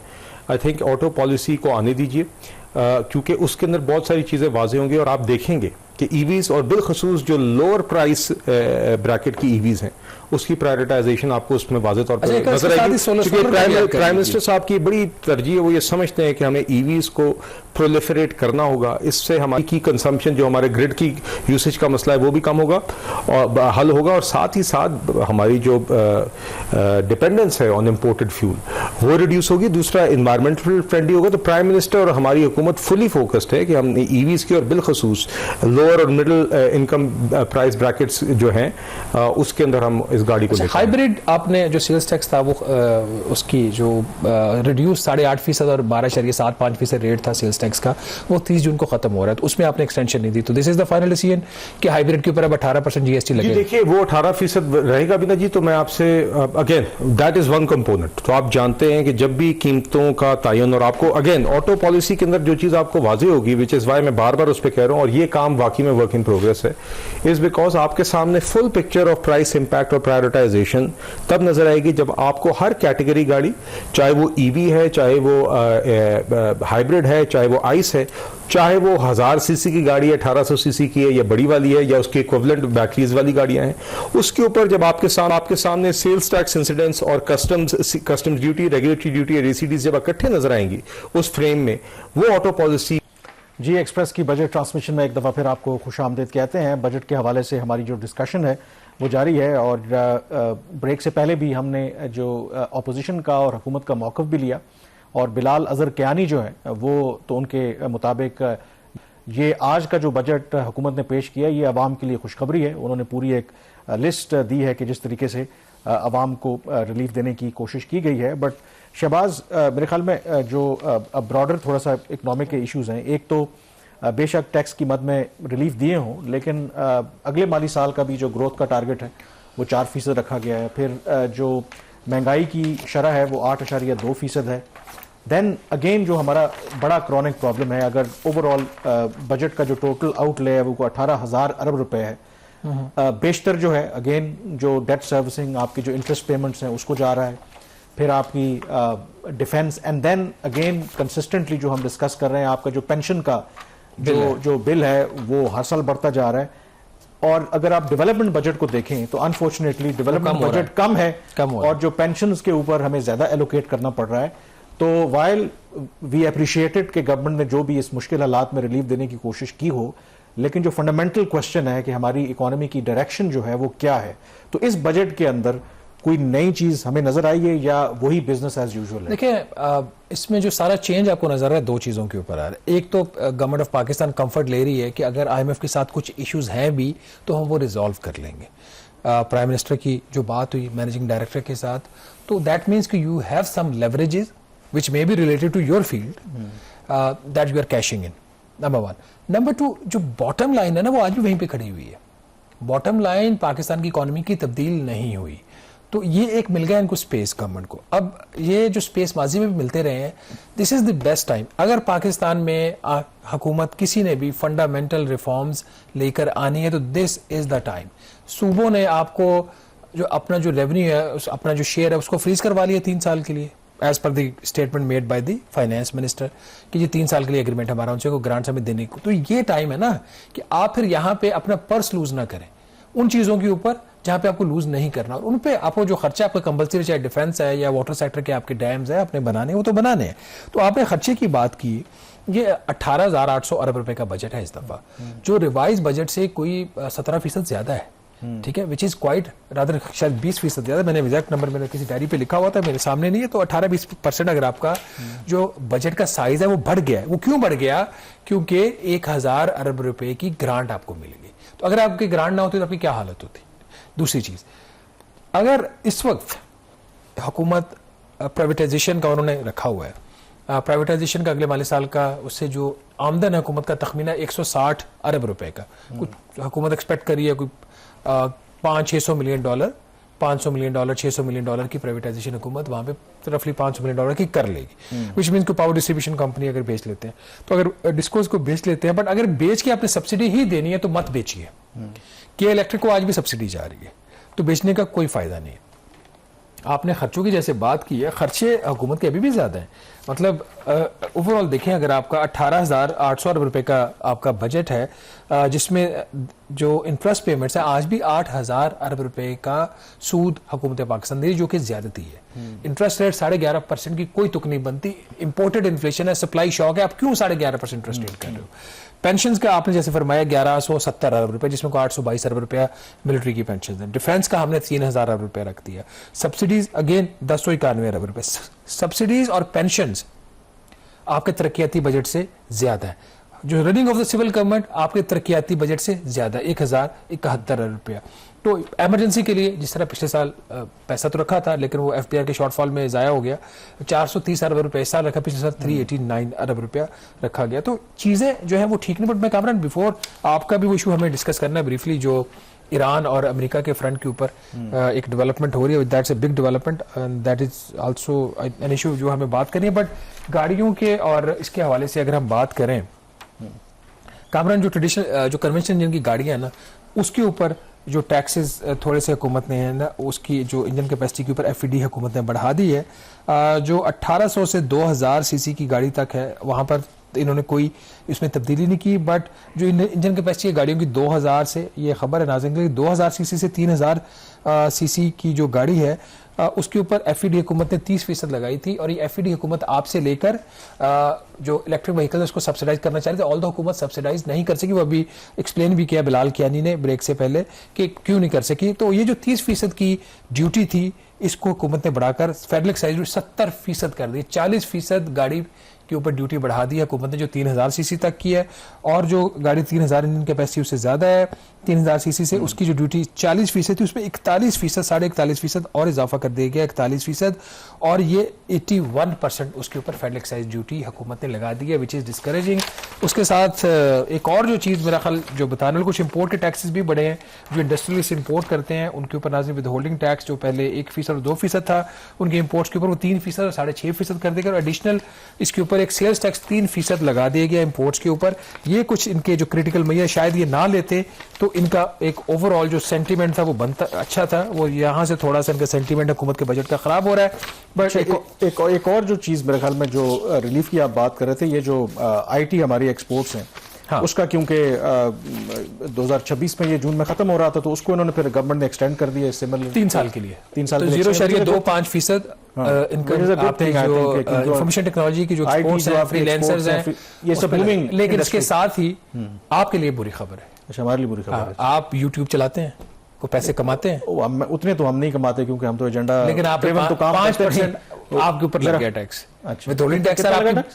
आई थिंक ऑटो पॉलिसी को आने दीजिए, क्योंकि उसके अंदर बहुत सारी चीज़ें वाजे होंगी, और आप देखेंगे कि ईवीज और बिलखसूस जो लोअर प्राइस ब्रैकेट की ईवीज हैं, उसकी प्रायोरिटाइजेशन आपको उसमें वाज़े तौर पर नजर आएगी। प्राइम मिनिस्टर साहब की बड़ी तरजीह है, वो ये समझते हैं कि हमें ईवीज को प्रोलिफरेट करना होगा, इससे हमारी की कंजम्पशन, जो हमारे ग्रिड की यूसेज का मसला है, वो भी कम होगा और हल होगा, और साथ ही साथ हमारी जो डिपेंडेंस है ऑन इम्पोर्टेड फ्यूल वो रिड्यूस होगी। दूसरा, इन्वायरमेंटल फ्रेंडली होगा। तो प्राइम मिनिस्टर और हमारी हुकूमत फुली फोकस्ड है कि हमने ईवीज की और बिलखसूस लोअर और मिडिल इनकम प्राइस ब्रैकेट्स जो हैं उसके अंदर हम इस गाड़ी को। हाइब्रिड आपने जो सेल्स टैक्स था वो उसकी जो रिड्यूस 8.5% और 12.75% रेट था सेल्स टैक्स का, वो 30 जून को खत्म हो रहा है, तो उसमें आपने एक्सटेंशन नहीं दी। तो this is the final decision कि हाइब्रिड के ऊपर अब 18% GST लगेगा। देखिए, वो 18% रहेगा भी ना जी, तो मैं आपसे again that is one component. तो आप जानते हैं कि जब भी कीमतों का तयन, और आपको अगेन ऑटो पॉलिसी के अंदर जो चीज आपको वाज़ेह होगी, विच इज वाई मैं बार बार उस पर कह रहा हूँ, और ये काम वाकई में वर्क इन प्रोग्रेस है, इज बिकॉज आपके सामने full picture of price impact और प्रायोरिटाइजेशन तब नजर आएगी जब आपको हर कैटेगरी गाड़ी, चाहे वो ईवी है, चाहे वो हाइब्रिड है, चाहे वो आइस है, चाहे वो 1000 सीसी की गाड़ी है, 1800 सीसी की है, या बड़ी वाली है, या उसके इक्विवेलेंट बैटरीज वाली गाड़ियां हैं, उसके ऊपर जब आपके सामने सेल्स टैक्स इंसिडेंट्स और कस्टम्स ड्यूटी, रेगुलेटरी ड्यूटी और ACDs जब इकट्ठे नजर आएंगी उस फ्रेम में, वो ऑटो पॉलिसी। जी एक्सप्रेस की बजट ट्रांसमिशन में एक दफ़ा फिर आपको खुश आमदीद कहते हैं। बजट के हवाले से हमारी जो डिस्कशन है वो जारी है। और ब्रेक से पहले भी हमने जो अपोजिशन का और हुकूमत का मौक़िफ़ भी लिया, और बिलाल अज़हर कियानी जो है वो तो उनके मुताबिक ये आज का जो बजट हुकूमत ने पेश किया ये अवाम के लिए खुशखबरी है। उन्होंने पूरी एक लिस्ट दी है कि जिस तरीके से अवाम को रिलीफ देने की कोशिश की गई है। बट शहबाज, मेरे ख्याल में जो अब ब्रॉडर थोड़ा सा इकनॉमिक के इश्यूज़ हैं, एक तो बेशक टैक्स की मद में रिलीफ दिए हों, लेकिन अगले माली साल का भी जो ग्रोथ का टारगेट है वो 4% रखा गया है। फिर जो महंगाई की शरह है वो 8.2% है। देन अगेन जो हमारा बड़ा क्रॉनिक प्रॉब्लम है, अगर ओवरऑल बजट का जो टोटल आउटले है वो 18,000 अरब रुपए है। बेशतर जो है अगेन जो डेट सर्विसिंग, आपकी जो इंटरेस्ट पेमेंट्स हैं उसको जा रहा है, फिर आपकी defence, and then again consistently जो हम डिस्कस कर रहे हैं आपका जो पेंशन का जो बिल है वो हर साल बढ़ता जा रहा है। और अगर आप डेवलपमेंट बजट को देखें तो अनफॉर्चुनेटली डेवलपमेंट बजट कम है और जो पेंशन्स के ऊपर हमें ज्यादा एलोकेट करना पड़ रहा है। तो वाइल वी अप्रिशिएटेड कि गवर्नमेंट ने जो भी इस मुश्किल हालात में रिलीफ देने की कोशिश की हो, लेकिन जो फंडामेंटल क्वेश्चन है कि हमारी इकोनॉमी की डायरेक्शन जो है वो क्या है, तो इस बजट के अंदर कोई नई चीज हमें नजर आई है या वही बिजनेस एज यूजुअल है? देखिए, इसमें जो सारा चेंज आपको नजर आ रहा है दो चीजों के ऊपर आ रहा है। एक तो गवर्नमेंट ऑफ पाकिस्तान कंफर्ट ले रही है कि अगर IMF के साथ कुछ इश्यूज हैं भी तो हम वो रिजॉल्व कर लेंगे। प्राइम मिनिस्टर की जो बात हुई मैनेजिंग डायरेक्टर के साथ, तो दैट मीन्स कि you have some leverages which may be related to your field that you are cashing in, number one. Number two, जो बॉटम लाइन है ना वो आज भी वहीं पे खड़ी हुई है। बॉटम लाइन पाकिस्तान की इकोनॉमी की तब्दील नहीं हुई, तो ये एक मिल गया इनको स्पेस गवर्नमेंट को। अब ये जो स्पेस माजी में भी मिलते रहे हैं, this is the best time. अगर पाकिस्तान में हुकूमत किसी ने भी फंडामेंटल रिफॉर्म्स लेकर आनी है तो दिस इज द टाइम। सूबों ने आपको जो अपना जो रेवेन्यू है, अपना जो शेयर है उसको फ्रीज करवा लिया 3 साल के लिए, as per the statement made by the finance minister कि ये 3 साल के लिए एग्रीमेंट हमारा उनसे को ग्रांट्स हमें देने को। तो ये टाइम है ना कि आप फिर यहाँ पे अपना पर्स लूज ना करें उन चीजों के ऊपर जहां पे आपको लूज नहीं करना, और उन पे आपको जो खर्चा आपका कंपल्सरी, चाहे डिफेंस है या वाटर सेक्टर के आपके डैम्स है अपने बनाने, वो तो बनाने हैं। तो आपने खर्चे की बात की, ये 18,800 अरब रुपए का बजट है इस दफा, जो रिवाइज बजट से कोई 17% ज्यादा है, ठीक है, विच इज क्वाइट रादर, शायद 20% ज्यादा। मैंने एग्जैक्ट नंबर मैंने किसी डायरी पे लिखा हुआ था, मेरे सामने नहीं है। तो 18-20% अगर आपका जो बजट का साइज है वो बढ़ गया है। वो क्यों बढ़ गया? क्योंकि 1,000 अरब रुपए की ग्रांट आपको मिलेगी। तो अगर आपकी ग्रांट ना होती तो आपकी क्या हालत होती? दूसरी चीज, अगर इस वक्त हुकूमत प्राइवेटाइजेशन का उन्होंने रखा हुआ है, प्राइवेटाइजेशन का अगले माली साल का उससे जो आमदन है हुकूमत का तखमीना 160 अरब रुपए का, कुछ हुकूमत एक्सपेक्ट करी है कोई $500-600 मिलियन, $500 मिलियन, $600 मिलियन की प्राइवेटाइजेशन हुकूमत वहां पे रफली $500 मिलियन की कर लेगी, विच मीन्स को पावर डिस्ट्रीब्यूशन कंपनी अगर बेच लेते हैं, तो अगर डिस्कोस को बेच लेते हैं, बट अगर बेच के आपने सब्सिडी ही देनी है तो मत बेचिए। के इलेक्ट्रिक को आज भी सब्सिडी जा रही है, तो बेचने का कोई फायदा नहीं है। आपने खर्चों की जैसे बात की है, खर्चे हुकूमत के अभी भी ज्यादा हैं। मतलब ओवरऑल देखें, अगर आपका 18,800 अरब रुपए का आपका बजट है, जिसमें जो इंटरेस्ट पेमेंट्स है आज भी 8,000 अरब रुपए का सूद हुकूमत पाकिस्तान दे रही, जो कि ज्यादती है। इंटरेस्ट रेट 11.5% की कोई तुक नहीं बनती। इंपोर्टेड इन्फ्लेशन है, सप्लाई शॉक है, आप क्यों 11.5% इंटरेस्ट रेट कर रहे हो? पेंशन का आपने जैसे फरमाया 1170 अरब रुपए, जिसमें को 822 अरब रुपया मिलिट्री की पेंशन है। डिफेंस का हमने 3,000 अरब रुपया रख दिया। सब्सिडीज अगेन 1091 अरब रुपए। सब्सिडीज और पेंशन आपके तरक्याती बजट से ज्यादा है। जो running of the civil government आपके तरक्याती बजट से ज्यादा 1,071 अरब रुपया। तो इमरजेंसी के लिए जिस तरह पिछले साल पैसा तो रखा था, लेकिन वो FPR के शॉर्टफॉल में जाया हो गया, 430 अरब रुपए इस साल रखा, पिछले साल 389 अरब रुपया रखा गया। तो चीजें जो है वो ठीक नहीं। बट मैं कामरान, बिफोर आपका भी वो इशू हमें डिस्कस करना है ब्रीफली, जो ईरान और अमेरिका के फ्रंट के ऊपर एक डेवलपमेंट हो रही है, that's a big development and that is also an issue जो हमें बात करनी है। बट गाड़ियों के और इसके हवाले से अगर हम बात करें, कामरान, जो ट्रेडिशनल जो कन्वेंशन जिनकी गाड़ियां हैं ना, उसके ऊपर जो टैक्सेस थोड़े से हुकूमत ने है ना, उसकी जो इंजन कैपेसिटी के ऊपर FED हुकूमत ने बढ़ा दी है। जो 1800 से 2000 सीसी की गाड़ी तक है, वहां पर इन्होंने कोई इसमें तब्दीली नहीं की। बट जो इंजन कैपेसिटी है गाड़ियों की 2000 से, ये खबर है नाज़रीन के लिए, 2000 सीसी से 3000 सीसी की जो गाड़ी है उसके ऊपर एफईडी हुकूमत ने 30% लगाई थी। और ये एफईडी हुकूमत आपसे लेकर जो इलेक्ट्रिक व्हीकल है उसको सब्सिडाइज करना चाह रही थी। ऑल द हुकूमत सब्सिडाइज नहीं कर सकी, वो अभी एक्सप्लेन भी किया बिलाल कियानी ने ब्रेक से पहले कि क्यों नहीं कर सकी। तो ये जो 30% की ड्यूटी थी इसको हुकूमत ने बढ़ाकर फेडरल एक्साइज 70% कर दी। 40% गाड़ी के ऊपर ड्यूटी बढ़ा दी है हुकूमत ने, जो 3000 सीसी तक की है। और जो गाड़ी 3000 इंजन कैपेसिटी उससे ज्यादा है 3000 सीसी से, उसकी जो ड्यूटी 40% थी उसमें 41%, 41.5% और इजाफा कर दिया गया 41%। और ये 81% उसके ऊपर फेडरल एक्साइज ड्यूटी हुकूमत ने लगा दी है, विच इज डिस्करेजिंग। उसके साथ एक और जो चीज़ मेरा ख्याल जो बताने, कुछ इंपोर्ट के टैक्सेस भी बढ़े हैं। जो इंडस्ट्रियलिस्ट इंपोर्ट करते हैं उनके ऊपर नाज़रीन विद होल्डिंग टैक्स जो पहले 1% और 2% था उनके इंपोर्ट्स के ऊपर वो 3% और 6.5% कर देगा। और एडिशनल इसके ऊपर एक सेल्स टैक्स 3% लगा दिया गया इंपोर्ट्स के ऊपर। ये कुछ इनके जो क्रिटिकल मैया शायद ये ना लेते तो इनका एक ओवरऑल जो सेंटीमेंट था वो बनता अच्छा था। वो यहाँ से थोड़ा सा इनका सेंटीमेंट हुकूमत के बजट का खराब हो रहा है। बट एक और जो चीज़ मेरे ख्याल में जो रिलीफ की आप बात कर रहे थे, ये जो आईटी हमारी एक्सपोर्ट्स हैं, हाँ। उसका क्योंकि 2026 में ये जून में खत्म हो रहा था तो उसको इन्होंने फिर गवर्नमेंट ने एक्सटेंड कर दिया सिमिलर 3 साल के लिए, 3 साल तो 0.25% इंफॉर्मेशन टेक्नोलॉजी की जो एक्सपोर्ट्स हैं, फ्रीलांसर्स हैं, ये सब बूमिंग। लेकिन इसके साथ ही आपके लिए बुरी खबर है। अच्छा, हमारे लिए बुरी खबर है। आप यूट्यूब चलाते हैं, को पैसे कमाते हैं? उतने तो हम नहीं कमाते क्योंकि हम तो एजेंडा, लेकिन आप तो 5% आपके ऊपर लग गया टैक्स। अच्छा, विथहोल्डिंग टैक्स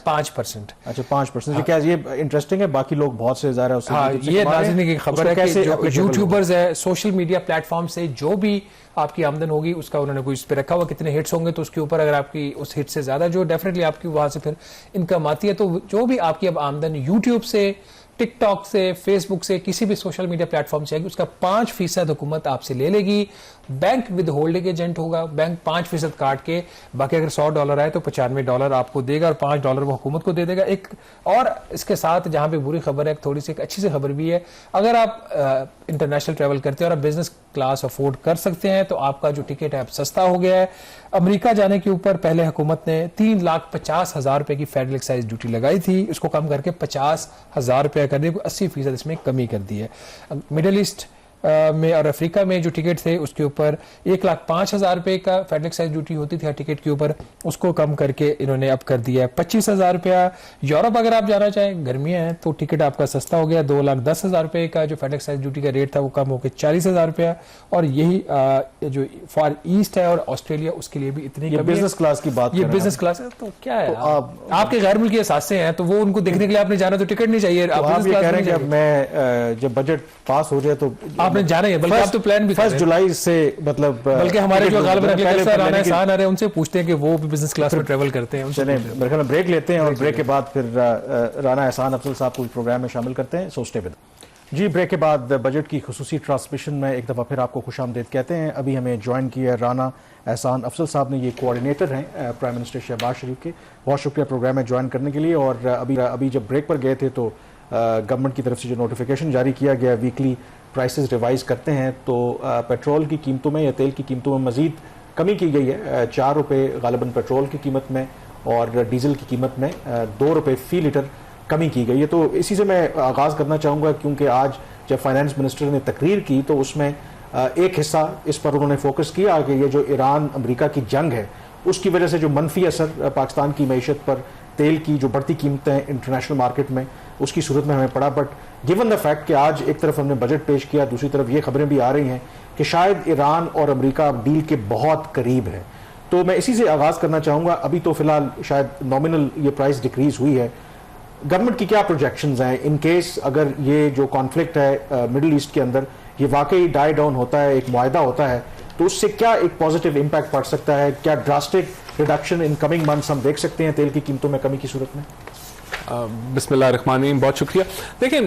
5%। अच्छा, 5%। क्या ये इंटरेस्टिंग है? बाकी लोग बहुत से ज़्यादा उससे हाँ, ये नाज़रीन की खबर है कि जो यूट्यूबर्स है सोशल मीडिया प्लेटफॉर्म से जो भी आपकी आमदन होगी उसका उन्होंने कोई इस पे रखा हुआ, कितने हिट्स होंगे तो उसके ऊपर अगर आपकी उस हिट से ज्यादा जो डेफिनेटली आपकी वहां से फिर इनकम आती है। तो जो भी आपकी अब आमदन यूट्यूब से, टिकटॉक से, फेसबुक से, किसी भी सोशल मीडिया प्लेटफॉर्म से आएगी उसका 5% हुकूमत आपसे ले लेगी। बैंक विद होल्डिंग एजेंट होगा, बैंक 5% काट के बाकी अगर $100 आए तो $95 आपको देगा और $5 वो हुकूमत को दे देगा। एक और इसके साथ जहां पे बुरी खबर है, थोड़ी सी एक अच्छी सी खबर भी है। अगर आप इंटरनेशनल ट्रैवल करते हैं और आप बिजनेस क्लास अफोर्ड कर सकते हैं तो आपका जो टिकट है अब सस्ता हो गया है। अमेरिका जाने के ऊपर पहले हुकूमत ने 3,50,000 रुपए की फेडरल एक्साइज ड्यूटी लगाई थी, उसको कम करके 50,000 रुपया कर दिया, 80% इसमें कमी कर दी है। मिडिल ईस्ट में और अफ्रीका में जो टिकट थे उसके ऊपर 1,05,000 रुपए का फेडरल एक्साइज ड्यूटी होती थी हर टिकट के ऊपर, उसको कम करके इन्होंने अब कर दिया है 25,000 रुपया। यूरोप अगर आप जाना चाहें, गर्मियां हैं तो टिकट आपका सस्ता हो गया, 2,10,000 रुपए का जो फेडरल एक्साइज ड्यूटी का रेट था वो कम होकर 40,000 रुपया। और यही जो फॉर ईस्ट है और ऑस्ट्रेलिया उसके लिए भी इतनी बिजनेस क्लास की बात, ये बिजनेस क्लास है तो क्या है, आपके गैर मुल्की असासे हैं तो वो उनको देखने के लिए आपने जाना तो टिकट नहीं चाहिए। आप ये कह रहे हैं कि अब मैं जब बजट पास हो जाए तो आपने जाना है, बल्कि आप तो प्लान भी 1 जुलाई से मतलब बल्कि हमारे जो राना एहसान आ रहे हैं उनसे पूछते हैं कि वो भी बिजनेस क्लास में ट्रैवल करते हैं। चलें मेरे ख्याल में ब्रेक लेते हैं और ब्रेक के बाद फिर राना एहसान अफजल साहब को प्रोग्राम में शामिल करते हैं। सो स्टे विद जी। ब्रेक के बाद बजट की खुसूसी ट्रांसमिशन में एक दफ़ा फिर आपको खुशामदीद कहते हैं। अभी हमें ज्वाइन किया राना एहसान अफजल साहब ने, ये कोऑर्डिनेटर हैं प्राइम मिनिस्टर शहबाज शरीफ के। बहुत शुक्रिया प्रोग्राम में ज्वाइन करने के लिए। और अभी जब ब्रेक पर गए थे तो गवर्नमेंट की तरफ से जो नोटिफिकेशन जारी किया गया, वीकली प्राइसेस रिवाइज करते हैं तो पेट्रोल की कीमतों में या तेल की कीमतों में मजीद कमी की गई है। 4 रुपये गालिबन पेट्रोल की कीमत में और डीजल की कीमत में 2 रुपये फी लीटर कमी की गई है। तो इसी से मैं आगाज़ करना चाहूँगा क्योंकि आज जब फाइनेंस मिनिस्टर ने तकरीर की तो उसमें एक हिस्सा इस पर उन्होंने फोकस किया कि ये जो ईरान अमेरिका की जंग है उसकी वजह से जो मनफी असर पाकिस्तान की मईशत पर, तेल की जो बढ़ती कीमतें इंटरनेशनल मार्केट में, उसकी सूरत में हमें पड़ा। बट गिवन द फैक्ट कि आज एक तरफ हमने बजट पेश किया, दूसरी तरफ ये खबरें भी आ रही हैं कि शायद ईरान और अमेरिका डील के बहुत करीब है। तो मैं इसी से आगाज़ करना चाहूँगा। अभी तो फिलहाल शायद नॉमिनल ये प्राइस डिक्रीज हुई है, गवर्नमेंट की क्या प्रोजेक्शंस हैं इन केस अगर ये जो कॉन्फ्लिक्ट है मिडिल ईस्ट के अंदर ये वाकई डाई डाउन होता है, एक मुआहदा होता है, तो उससे क्या एक पॉजिटिव इम्पैक्ट पड़ सकता है? क्या drastic reduction in coming months हम देख सकते हैं तेल की कीमतों में कमी की सूरत में? बिस्मिल्लाहिर्रहमानिर्रहीम, बहुत शुक्रिया। देखिए,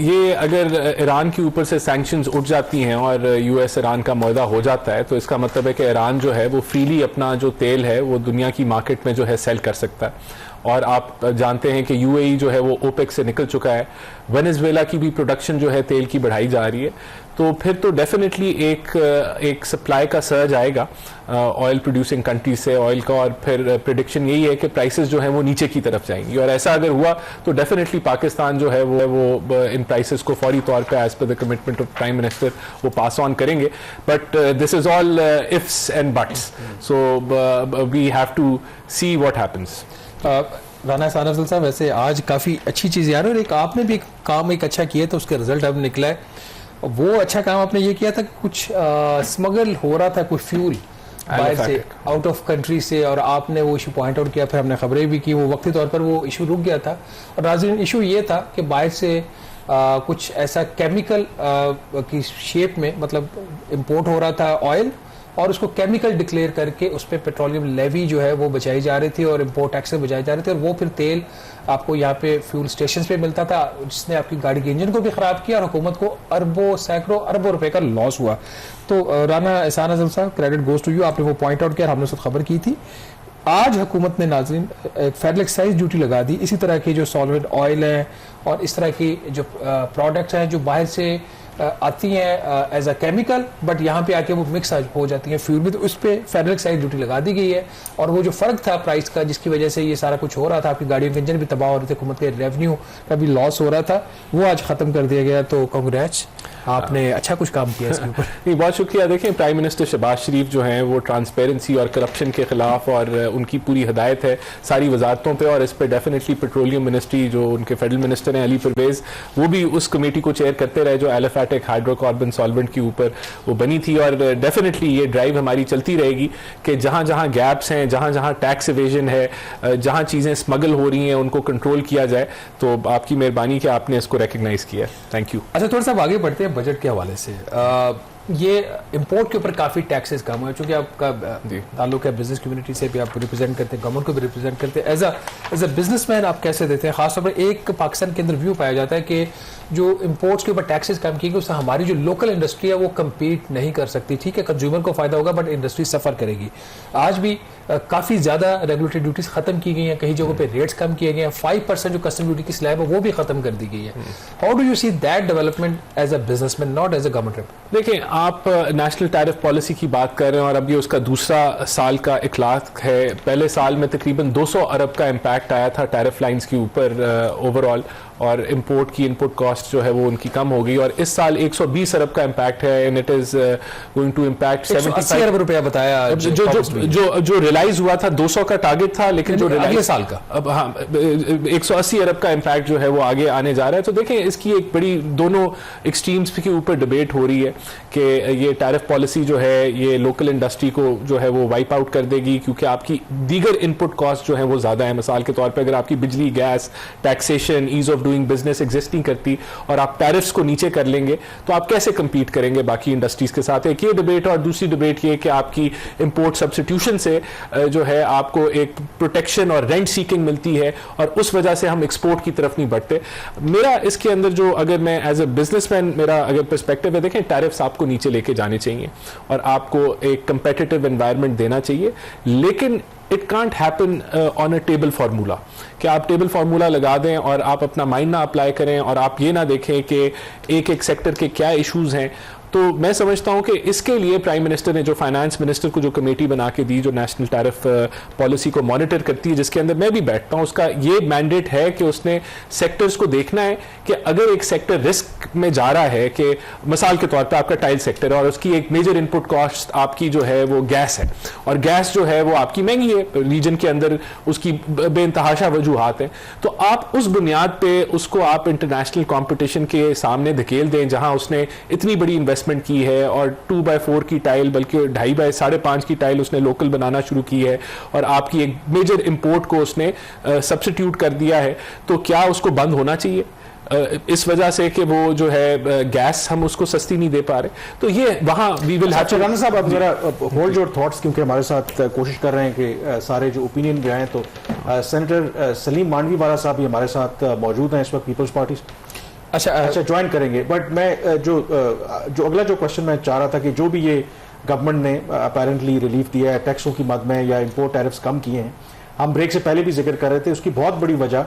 ये अगर ईरान के ऊपर से सैंक्शंस उठ जाती हैं और यूएस ईरान का मुआहदा हो जाता है तो इसका मतलब है कि ईरान जो है वो फ्रीली अपना जो तेल है वो दुनिया की मार्केट में जो है सेल कर सकता है। और आप जानते हैं कि यूएई जो है वो ओपेक से निकल चुका है, वेनेजुएला की भी प्रोडक्शन जो है तेल की बढ़ाई जा रही है। तो फिर तो डेफिनेटली एक सप्लाई का सर्ज आएगा ऑयल प्रोड्यूसिंग कंट्री से ऑयल का, और फिर प्रेडिक्शन यही है कि प्राइसेस जो है वो नीचे की तरफ जाएंगी, और ऐसा अगर हुआ तो डेफिनेटली पाकिस्तान जो है वो इन प्राइसेस को फौरी तौर पे as per the commitment of prime minister वो पास ऑन करेंगे. But this is all ifs and buts, so we have to see what happens. Rana Ehsan Afzal साहब, वैसे आज काफ़ी अच्छी चीज़ यार, और एक आपने भी काम एक अच्छा किया था, उसके रिजल्ट अब निकला है. वो अच्छा काम आपने ये किया था कि कुछ स्मगल हो रहा था कोई फ्यूल बाहर से, आउट ऑफ कंट्री से, और आपने वो इशू पॉइंट आउट किया, फिर हमने खबरें भी की, वो वक्ती तौर पर वो इशू रुक गया था. और नाज़रीन, इशू ये था कि बाहर से कुछ ऐसा केमिकल की शेप में मतलब इंपोर्ट हो रहा था ऑयल, और उसको केमिकल डिक्लेयर करके उस पर पेट्रोलियम लेवी जो है वो बचाई जा रही थी और इंपोर्ट टैक्स से बचाई जा रही थी, और वो फिर तेल आपको यहाँ पे फ्यूल स्टेशन पे मिलता था, जिसने आपकी गाड़ी के इंजन को भी ख़राब किया और हुकूमत को अरबों सैकड़ों अरबों रुपए का लॉस हुआ. तो राना एहसान अफजल साहब, क्रेडिट गोज टू यू, आपने वो पॉइंट आउट किया, हमने उसको खबर की थी. आज हुकूमत ने नाज़रीन एक फेडरल एक्साइज ड्यूटी लगा दी इसी तरह की जो सॉल्वेंट ऑयल हैं और इस तरह की जो प्रोडक्ट्स हैं जो बाहर से आती हैं एज अ केमिकल, बट यहाँ पे आके वो मिक्स हो जाती हैं फ्यूल में, तो उस पर फेडरल एक्साइज ड्यूटी लगा दी गई है. और वो जो फ़र्क था प्राइस का जिसकी वजह से ये सारा कुछ हो रहा था, आपकी गाड़ियों के इंजन भी तबाह हो रहे थे, हुकूमत के रेवेन्यू का भी लॉस हो रहा था, वो आज ख़त्म कर दिया गया. तो कांग्रेस, आपने अच्छा कुछ काम किया इसके ऊपर. नहीं, बहुत शुक्रिया. देखें, प्राइम मिनिस्टर शहबाज शरीफ जो हैं वो ट्रांसपेरेंसी और करप्शन के खिलाफ, और उनकी पूरी हदायत है सारी वजारतों पे, और इस पर डेफिनेटली पेट्रोलियम मिनिस्ट्री जो उनके फेडरल मिनिस्टर हैं अली परवेज, वो भी उस कमेटी को चेयर करते रहे जो एलिफेटिक हाइड्रोकार्बन सॉल्वेंट के ऊपर वो बनी थी. और डेफिनेटली ये ड्राइव हमारी चलती रहेगी कि जहां जहां गैप्स हैं, जहां जहां टैक्स इवेजन है, जहां चीज़ें स्मगल हो रही हैं, उनको कंट्रोल किया जाए. तो आपकी मेहरबानी कि आपने इसको रिकग्नाइज किया. Thank you. अच्छा, थोड़ा सा आगे बढ़ते हैं बजट के हवाले से. ये इंपोर्ट के ऊपर काफ़ी टैक्सेस कम हुए, चूँकि आपका ताल्लुक है बिजनेस कम्युनिटी से भी, आप रिप्रेजेंट करते हैं, गवर्नमेंट को भी रिप्रेजेंट करते हैं. एज अ बिजनेसमैन आप कैसे देते हैं? खासतौर पर एक पाकिस्तान के अंदर व्यू पाया जाता है कि जो इंपोर्ट्स के ऊपर टैक्सेस कम किए गए उससे हमारी जो लोकल इंडस्ट्री है वो कम्पीट नहीं कर सकती. ठीक है, कंज्यूमर को फायदा होगा बट इंडस्ट्री सफ़र करेगी. आज भी काफ़ी ज़्यादा रेगुलेटरी ड्यूटीज़ ख़त्म की गई हैं, कई जगहों पे रेट्स कम किए गए हैं, 5% जो कस्टम ड्यूटी की स्लैब है वो भी ख़त्म कर दी गई है. How do you see that development as a businessman, not as a government? देखिए, आप नेशनल टैरिफ पॉलिसी की बात कर रहे हैं और अब ये उसका दूसरा साल का इखलाक है. पहले साल में तकरीबन 200 अरब का इम्पैक्ट आया था टैरिफ लाइंस के ऊपर ओवरऑल, और इंपोर्ट की इनपुट कॉस्ट जो है वो उनकी कम हो गई, और इस साल 120 अरब का इम्पैक्ट है, and it is going to impact 70 अरब रुपया बताया. जो रियलाइज हुआ था 200 का टारगेट था, लेकिन जो अगले साल का अब 180 अरब का इम्पैक्ट जो है वो आगे आने जा रहा है. तो देखें, इसकी एक बड़ी दोनों एक्सट्रीम्स के ऊपर डिबेट हो रही है कि ये टैरिफ पॉलिसी जो है ये लोकल इंडस्ट्री को जो है वो वाइप आउट कर देगी, क्योंकि आपकी दीगर इनपुट कॉस्ट जो है वो ज़्यादा है. मिसाल के तौर पर अगर आपकी बिजली, gas, taxation, ease of doing business exist नहीं करती और आप टैरिफ्स को नीचे कर लेंगे तो आप कैसे कंपीट करेंगे बाकी इंडस्ट्रीज के साथ. एक ये डिबेट, और दूसरी डिबेट ये कि आपकी इंपोर्ट सब्स्टिट्यूशन से जो है आपको एक प्रोटेक्शन और रेंट सीकिंग मिलती है, और उस वजह से हम एक्सपोर्ट की तरफ नहीं बढ़ते. मेरा इसके अंदर जो, अगर मैं एज अ बिजनेसमैन मेरा अगर पर्सपेक्टिव है, देखें, टैरिफ्स आपको नीचे लेके जाने चाहिए और आपको एक कंपेटिटिव एनवायरनमेंट देना चाहिए, लेकिन it can't happen on a table formula, कि आप टेबल फार्मूला लगा दें और आप अपना माइंड ना अप्लाई करें और आप ये ना देखें कि एक एक सेक्टर के क्या इश्यूज हैं. तो मैं समझता हूं कि इसके लिए प्राइम मिनिस्टर ने जो फाइनेंस मिनिस्टर को जो कमेटी बना के दी जो नेशनल टैरिफ पॉलिसी को मॉनिटर करती है, जिसके अंदर मैं भी बैठता हूं, उसका ये मैंडेट है कि उसने सेक्टर्स को देखना है कि अगर एक सेक्टर रिस्क में जा रहा है, कि मिसाल के तौर पर आपका टाइल सेक्टर है और उसकी एक मेजर इनपुट कॉस्ट आपकी जो है वो गैस है, और गैस जो है वो आपकी महंगी है, रीजन के अंदर उसकी बेइंतहाशा वजूहात हैं, तो आप उस बुनियाद पे उसको आप इंटरनेशनल कॉम्पिटिशन के सामने धकेल दें, जहां उसने इतनी बड़ी इन्वेस्टमेंट की है और 2x4 की टाइल बल्कि 2.5x5.5 की टाइल उसने लोकल बनाना शुरू की है, और आपकी एक मेजर इंपोर्ट को उसने सब्स्टिट्यूट कर दिया है, तो क्या उसको बंद होना चाहिए इस वजह से कि वो जो है गैस हम उसको सस्ती नहीं दे पा रहे? तो ये वहाँ we will have to. Rana साहब, आप जरा होल्ड योर थॉट्स, क्योंकि हमारे साथ कोशिश कर रहे हैं कि सारे जो ओपिनियन जो हैं, तो सेनेटर सलीम मांडवी वाला साहब भी हमारे साथ मौजूद हैं इस वक्त पीपल्स पार्टी. अच्छा ज्वाइन करेंगे, बट मैं जो अगला जो क्वेश्चन मैं चाह रहा था कि जो भी ये गवर्नमेंट ने अपेरेंटली रिलीफ दिया है टैक्सों की मद में या इंपोर्ट टैरिफ्स कम किए हैं, हम ब्रेक से पहले भी जिक्र कर रहे थे, उसकी बहुत बड़ी वजह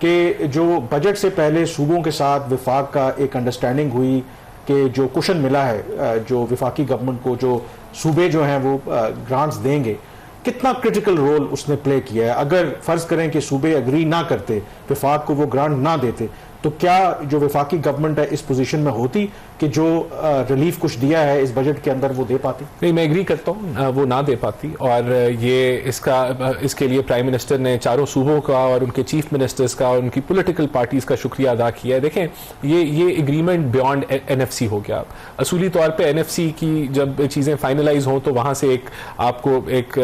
कि जो बजट से पहले सूबों के साथ विफाक का एक अंडरस्टैंडिंग हुई कि जो कुशन मिला है जो विफाकी गवर्नमेंट को, जो सूबे जो हैं वो ग्रांट्स देंगे, कितना क्रिटिकल रोल उसने प्ले किया है? अगर फर्ज करें कि सूबे एग्री ना करते, विफाक को वो ग्रांट ना देते, तो क्या जो विफाकी गवर्नमेंट है इस पोजीशन में होती कि जो रिलीफ कुछ दिया है इस बजट के अंदर वो दे पाती? नहीं, मैं एग्री करता हूँ, वो ना दे पाती। और ये इसके लिए प्राइम मिनिस्टर ने चारों सूबों का और उनके चीफ मिनिस्टर्स का और उनकी पॉलिटिकल पार्टीज का शुक्रिया अदा किया है। देखें, ये एग्रीमेंट बियॉन्ड एनएफसी हो गया। असूली तौर पे एनएफसी की जब चीज़ें फाइनलाइज हों तो वहाँ से आपको एक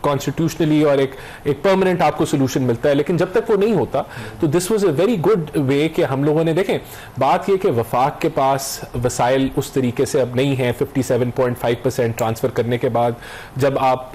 कॉन्स्टिट्यूशनली और एक परमानेंट आपको सोल्यूशन मिलता है, लेकिन जब तक वो नहीं होता तो this was a very good way कि हम लोगों ने, देखें, बात यह कि वफाक के पास वसाइल उस तरीके से अब नहीं है। 57.5% ट्रांसफर करने के बाद जब आप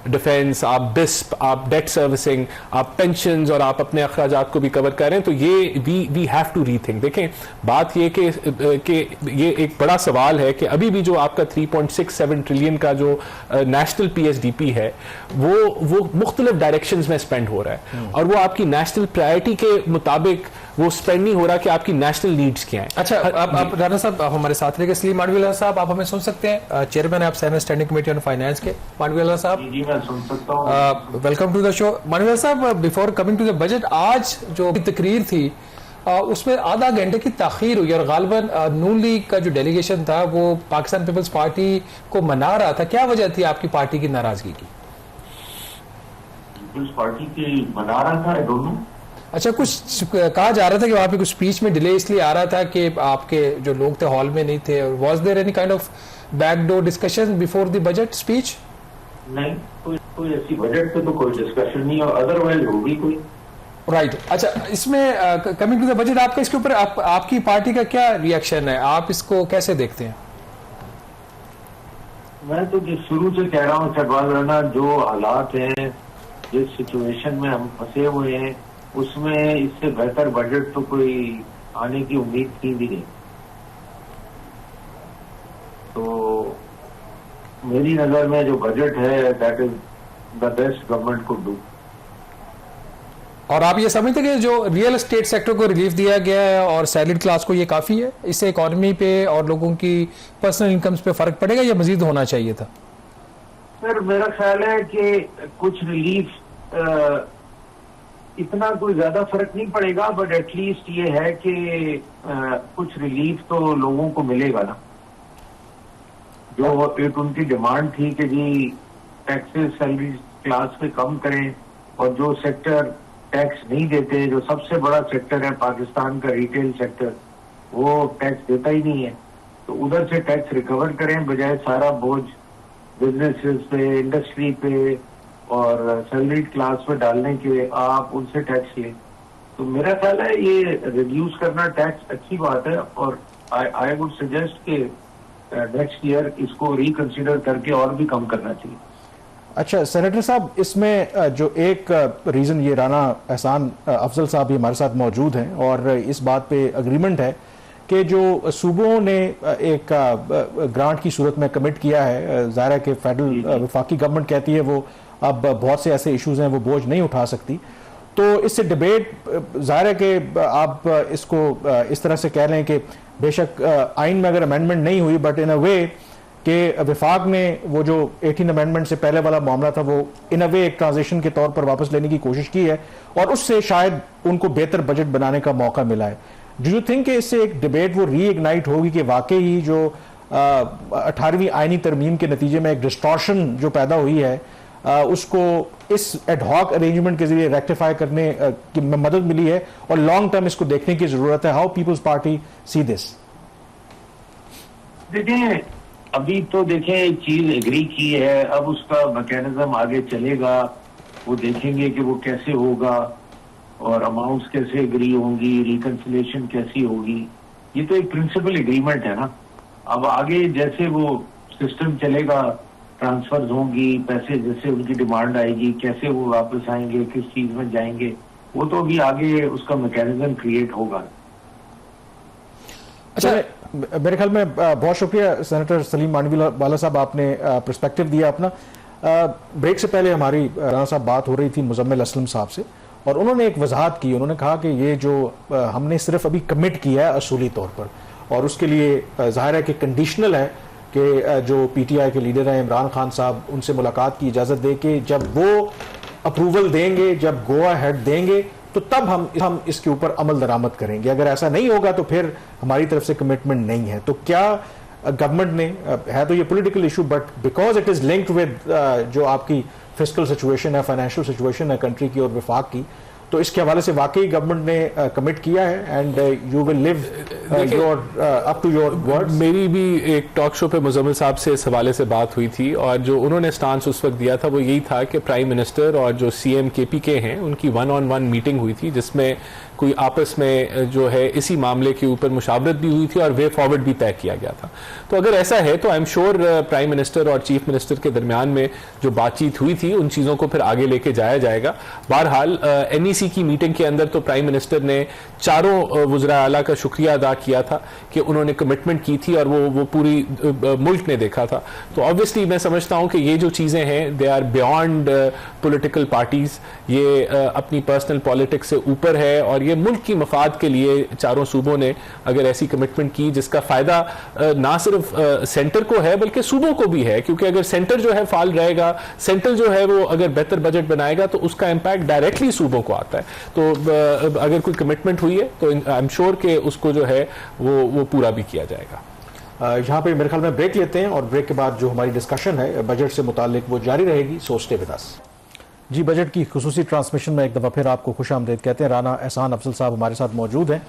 डिफेंस, आप बिस्प, आप डेट सर्विसिंग, आप पेंशन्स और आप अपने अखराजात को भी कवर कर रहे हैं, तो ये वी हैव टू रीथिंक। देखें, बात ये कि ये एक बड़ा सवाल है कि अभी भी जो आपका 3.67 ट्रिलियन का जो नेशनल पीएसडीपी है वो मुख्तलिफ डायरेक्शंस में स्पेंड हो रहा है और वो आपकी नेशनल प्रायोरिटी के मुताबिक वो स्पेंड नहीं हो रहा कि आपकी नेशनल नीड्स क्या हैं। अच्छा, आप राणा साहब, आप हमारे साथ रहिए। सलीम मांडवीवाला साहब, आप हमें सुन सकते हैं? चेयरमैन आप senate standing committee on finance के। मांडवीवाला साहब, जी मैं सुन सकता हूँ। Welcome to the show. Mandviwalla साहब, before coming to the budget, आज जो तकरीर थी उसमें आधा घंटे की ताखीर हुई और गालिबन नून लीग का जो डेलीगेशन था वो पाकिस्तान पीपल्स पार्टी को मना रहा था। क्या वजह थी आपकी पार्टी की नाराजगी की? पीपल्स पार्टी की मना रहा था, आई डोंट नो। अच्छा, कुछ कहा जा रहा था कि वहाँ पे कुछ स्पीच में डिले इसलिए आ रहा था कि आपके जो लोग थे हॉल में नहीं थे। Was there any kind of backdoor discussion before the budget speech? नहीं, कोई ऐसी बजट पे तो कोई डिस्कशन नहीं, और अदरवाइज होगी कोई। राइट। अच्छा, इसमें कमिंग टू द बजट, आपका इसके ऊपर आपकी पार्टी का क्या रिएक्शन है? आप इसको कैसे देखते हैं? मैं तो जिस शुरू से कह रहा हूँ शहबाज राना, जो हालात हैं, जिस सिचुएशन में हम फंसे हुए हैं, उसमें इससे बेहतर बजट तो कोई आने की उम्मीद थी भी नहीं। तो मेरी नजर में जो बजट है that is the best government could do. और आप ये समझते हैं कि जो रियल एस्टेट सेक्टर को रिलीफ दिया गया है और सैलरीड क्लास को ये काफी है? इससे इकोनॉमी पे और लोगों की पर्सनल इनकम्स पे फर्क पड़ेगा या मजीद होना चाहिए था? सर, मेरा ख्याल है कि कुछ रिलीफ, इतना कोई ज्यादा फर्क नहीं पड़ेगा, बट एटलीस्ट ये है कि कुछ रिलीफ तो लोगों को मिलेगा ना। जो एक उनकी डिमांड थी कि जी टैक्सेस सैलरी क्लास पे कम करें, और जो सेक्टर टैक्स नहीं देते, जो सबसे बड़ा सेक्टर है पाकिस्तान का रिटेल सेक्टर, वो टैक्स देता ही नहीं है, तो उधर से टैक्स रिकवर करें, बजाय सारा बोझ बिजनेसेस पे, इंडस्ट्री पे और सैलरीड क्लास पे डालने के आप उनसे टैक्स लें। तो मेरा ख्याल है ये रिड्यूस करना टैक्स अच्छी बात है, और आई वुड सजेस्ट कि नेक्स्ट ईयर इसको रिकंसिडर करके और भी कम करना चाहिए। अच्छा सेनेटर साहब, इसमें जो एक रीज़न ये राना एहसान अफजल साहब भी हमारे साथ मौजूद हैं और इस बात पे अग्रीमेंट है कि जो सूबों ने एक ग्रांट की सूरत में कमिट किया है, ज़ाहिर है कि फेडरल वफाकी गवर्नमेंट कहती है वो अब बहुत से ऐसे इश्यूज हैं वो बोझ नहीं उठा सकती, तो इससे डिबेट ज़ाहिर है कि आप इसको इस तरह से कह रहे हैं कि बेशक आइन में अगर अमेंडमेंट नहीं हुई, बट इन अ वे कि विफाक ने वो जो 18 अमेंडमेंट से पहले वाला मामला था वो इन अ वे एक ट्रांजिशन के तौर पर वापस लेने की कोशिश की है और उससे शायद उनको बेहतर बजट बनाने का मौका मिला है। डू यू थिंक कि इससे एक डिबेट वो रीइग्नाइट होगी कि वाकई ही जो 18वीं आईनी तरमीम के नतीजे में एक डिस्टॉर्शन जो पैदा हुई है उसको इस एडहॉक अरेंजमेंट के जरिए रेक्टिफाई करने की मदद मिली है और लॉन्ग टर्म इसको देखने की जरूरत है? How Peoples Party see this? देखिए, अभी तो देखें एक चीज एग्री की है, अब उसका मैकेनिज्म आगे चलेगा, वो देखेंगे कि वो कैसे होगा और अमाउंट्स कैसे एग्री होंगी, रिकंसिलेशन कैसी होगी। ये तो एक प्रिंसिपल एग्रीमेंट है ना। अब आगे जैसे वो सिस्टम चलेगा, ट्रांसफर्स होंगी, पैसे जैसे उनकी डिमांड आएगी, कैसे वो वापस आएंगे, किस चीज में जाएंगे, वो तो अभी आगे उसका मैकेनिज्म क्रिएट होगा। अच्छा, मेरे ख्याल में बहुत शुक्रिया सेनेटर सलीम मांडवीवाला साहब, आपने पर्सपेक्टिव दिया अपना। ब्रेक से पहले हमारी राना साहब बात हो रही थी मुजम्मिल असलम साहब से और उन्होंने एक वजाहत की। उन्होंने कहा कि ये जो हमने सिर्फ अभी कमिट किया है असूली तौर पर और उसके लिए जाहिर है कि कंडीशनल है कि जो पीटीआई के लीडर हैं इमरान खान साहब, उनसे मुलाकात की इजाज़त दे के जब वो अप्रूवल देंगे, जब गोआ हेड देंगे, तो तब हम इसके ऊपर अमल दरामद करेंगे। अगर ऐसा नहीं होगा तो फिर हमारी तरफ से कमिटमेंट नहीं है। तो क्या गवर्नमेंट ने, है तो ये political issue, but because it is linked with जो आपकी फिस्कल सिचुएशन है, फाइनेंशियल सिचुएशन है कंट्री की और विफाक की, तो इसके हवाले से वाकई गवर्नमेंट ने कमिट किया है and you will live your up to your words. मेरी भी एक टॉक शो पे मुजम्मिल साहब से इस हवाले से बात हुई थी और जो उन्होंने स्टांस उस वक्त दिया था वो यही था कि प्राइम मिनिस्टर और जो सीएम केपीके हैं उनकी 1-on-1 मीटिंग हुई थी जिसमें कोई आपस में जो है इसी मामले के ऊपर मुशावरत भी हुई थी और वे फॉरवर्ड भी तय किया गया था। तो अगर ऐसा है तो I am sure prime minister और चीफ मिनिस्टर के दरमियान में जो बातचीत हुई थी उन चीज़ों को फिर आगे लेके जाया जाएगा। बहरहाल एनईसी की मीटिंग के अंदर तो प्राइम मिनिस्टर ने चारों वज़रा आला का शुक्रिया अदा किया था कि उन्होंने कमिटमेंट की थी और वो पूरी मुल्क ने देखा था। तो ऑब्वियसली मैं समझता हूँ कि ये जो चीज़ें हैं they are beyond political parties, ये अपनी पर्सनल पॉलिटिक्स से ऊपर है और ये मुल्क की मफाद के लिए चारों सूबों ने अगर ऐसी कमिटमेंट की जिसका फायदा ना सिर्फ सेंटर को है बल्कि सूबों को भी है, क्योंकि अगर सेंटर जो है फाल रहेगा, सेंटर जो है वो अगर बेहतर बजट बनाएगा तो उसका इम्पैक्ट डायरेक्टली सूबों को आता है। तो अगर कोई कमिटमेंट हुई है तो आई एम श्योर कि उसको जो है वो पूरा भी किया जाएगा। यहाँ पे मेरे ख्याल में ब्रेक लेते हैं और ब्रेक के बाद जो हमारी डिस्कशन है बजट से मुतालिक वो जारी रहेगी। So stay with us. जी, बजट की खुसूसी ट्रांसमिशन में एक दफ़ा फिर आपको खुश आमदीद कहते हैं। राना एहसान अफजल साहब हमारे साथ मौजूद हैं।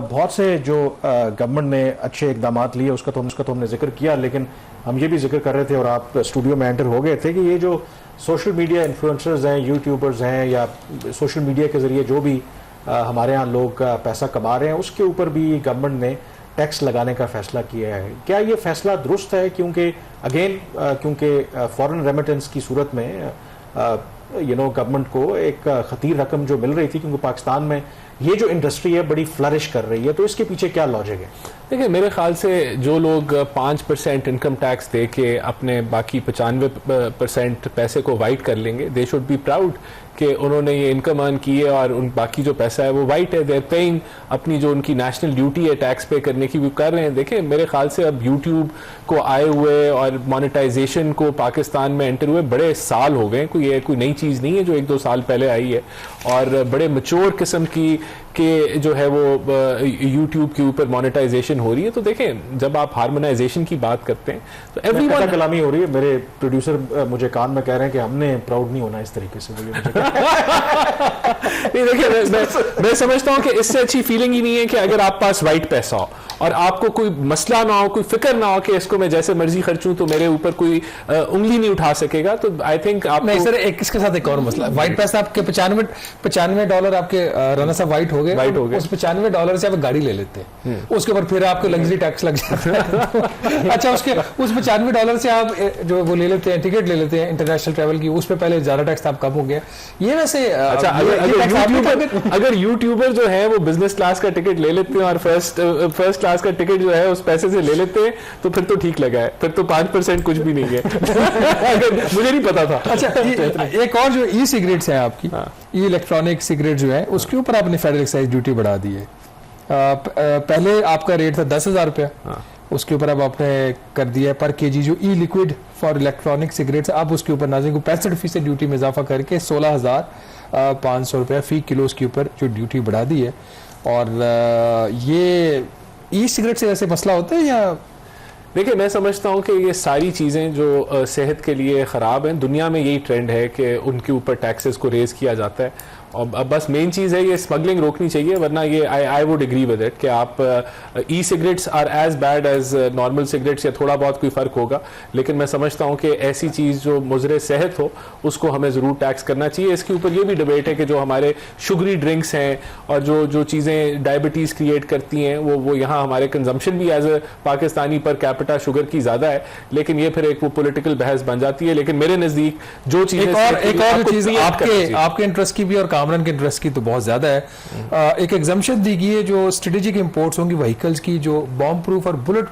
बहुत से जो गवर्नमेंट ने अच्छे इकदाम लिए उसका तो हमने जिक्र किया, लेकिन हम ये भी जिक्र कर रहे थे और आप स्टूडियो में एंटर हो गए थे कि ये जो सोशल मीडिया इन्फ्लुएंसर्स हैं, यूट्यूबर्स हैं या सोशल मीडिया के ज़रिए जो भी हमारे यहाँ लोग पैसा कमा रहे हैं उसके ऊपर भी गवर्नमेंट ने टैक्स लगाने का फैसला किया है। क्या ये फैसला दुरुस्त है? क्योंकि फॉरेन रेमिटेंस की सूरत में गवर्नमेंट को एक खतीर रकम जो मिल रही थी, क्योंकि पाकिस्तान में ये जो इंडस्ट्री है बड़ी फ्लरिश कर रही है, तो इसके पीछे क्या लॉजिक है? देखिए, मेरे ख्याल से जो लोग 5% इनकम टैक्स दे के अपने बाकी 95% पैसे को वाइट कर लेंगे, दे शुड बी प्राउड कि उन्होंने ये इनकम अर्न की है और उन बाकी जो पैसा है वो वाइट है, दे आर पेइंग अपनी जो उनकी नेशनल ड्यूटी है टैक्स पे करने की, वो कर रहे हैं। देखिए, मेरे ख्याल से अब यूट्यूब को आए हुए और मोनेटाइजेशन को पाकिस्तान में एंटर हुए बड़े साल हो गए, कोई नई चीज़ नहीं है जो 1-2 साल पहले आई है, और बड़े मैच्योर किस्म की कि जो है वो यूट्यूब के ऊपर मोनेटाइजेशन हो रही है। तो देखें, जब आप हार्मोनाइजेशन की बात करते हैं तो एवरीवन कलामी हो रही है। मेरे प्रोड्यूसर मुझे कान में कह रहे हैं कि हमने प्राउड नहीं होना इस तरीके से। नहीं, देखिए, मैं समझता हूं कि इससे अच्छी फीलिंग ही नहीं है कि अगर आप पास वाइट पैसा हो और आपको कोई मसला ना हो, कोई फिक्र ना हो कि इसको मैं जैसे मर्जी खर्चूं तो मेरे ऊपर कोई उंगली नहीं उठा सकेगा। तो आई थिंक आप नहीं सर, इसके साथ एक और मसला, वाइट पैसा आपके $95 आपके राना साहब वाइट हो गए, उस $95 से आप गाड़ी ले लेते हैं, उसके ऊपर फिर आपको लग्जरी टैक्स लग जाता है। अच्छा, उस $95 से आप जो वो ले लेते हैं, टिकट ले लेते हैं इंटरनेशनल ट्रैवल की, उस पर पहले ज्यादा टैक्स आप कम हो गया। ये वैसे अच्छा, अगर यूट्यूबर जो है वो बिजनेस क्लास का टिकट ले लेते हैं और फर्स्ट क्लास का टिकट जो है उस पैसे से ले लेते हैं तो फिर तो ठीक लगा है, फिर तो 5% कुछ भी नहीं है। मुझे नहीं पता था। अच्छा, एक और जो ई सिगरेट्स है आपकी, ई इलेक्ट्रॉनिक सिगरेट जो है उसके ऊपर आपने फेडरल एक्साइज ड्यूटी बढ़ा दी है। पहले आपका रेट था 10,000 रुपया, उसके ऊपर अब आपने कर दिया है पर केजी जो ई लिक्विड फॉर इलेक्ट्रॉनिक सिगरेट्स, अब उसके ऊपर नाज़रीन को 65% ड्यूटी में इजाफा करके 16,500 रुपया फी किलो उसके ऊपर जो ड्यूटी बढ़ा दी है। और ये ई सिगरेट से ऐसे मसला होता है या? देखिए, मैं समझता हूँ कि ये सारी चीज़ें जो सेहत के लिए ख़राब हैं, दुनिया में यही ट्रेंड है कि उनके ऊपर टैक्सेस को रेज़ किया जाता है। और अब बस मेन चीज़ है ये स्मगलिंग रोकनी चाहिए, वरना ये I would agree with it कि आप e cigarettes are as bad as normal cigarettes, या थोड़ा बहुत कोई फ़र्क होगा, लेकिन मैं समझता हूँ कि ऐसी चीज़ जो मुज़रे सेहत हो उसको हमें ज़रूर टैक्स करना चाहिए। इसके ऊपर ये भी डिबेट है कि जो हमारे शुगरी ड्रिंक्स हैं और जो चीज़ें डायबिटीज़ क्रिएट करती हैं वो यहाँ हमारे कंजम्पशन भी as a Pakistani per capita sugar की ज़्यादा है, लेकिन ये फिर एक वो पॉलिटिकल बहस बन जाती है। लेकिन मेरे नज़दीक जो चीज़ एक और चीज़ आपके इंटरेस्ट की भी और कामरान के इंटरेस्ट की तो बहुत ज्यादा है। एक एग्जम्पशन दी गई है जो स्ट्रेटेजिक इंपोर्ट्स होंगी व्हीकल्स की, जो बॉम्ब प्रूफ और बुलेट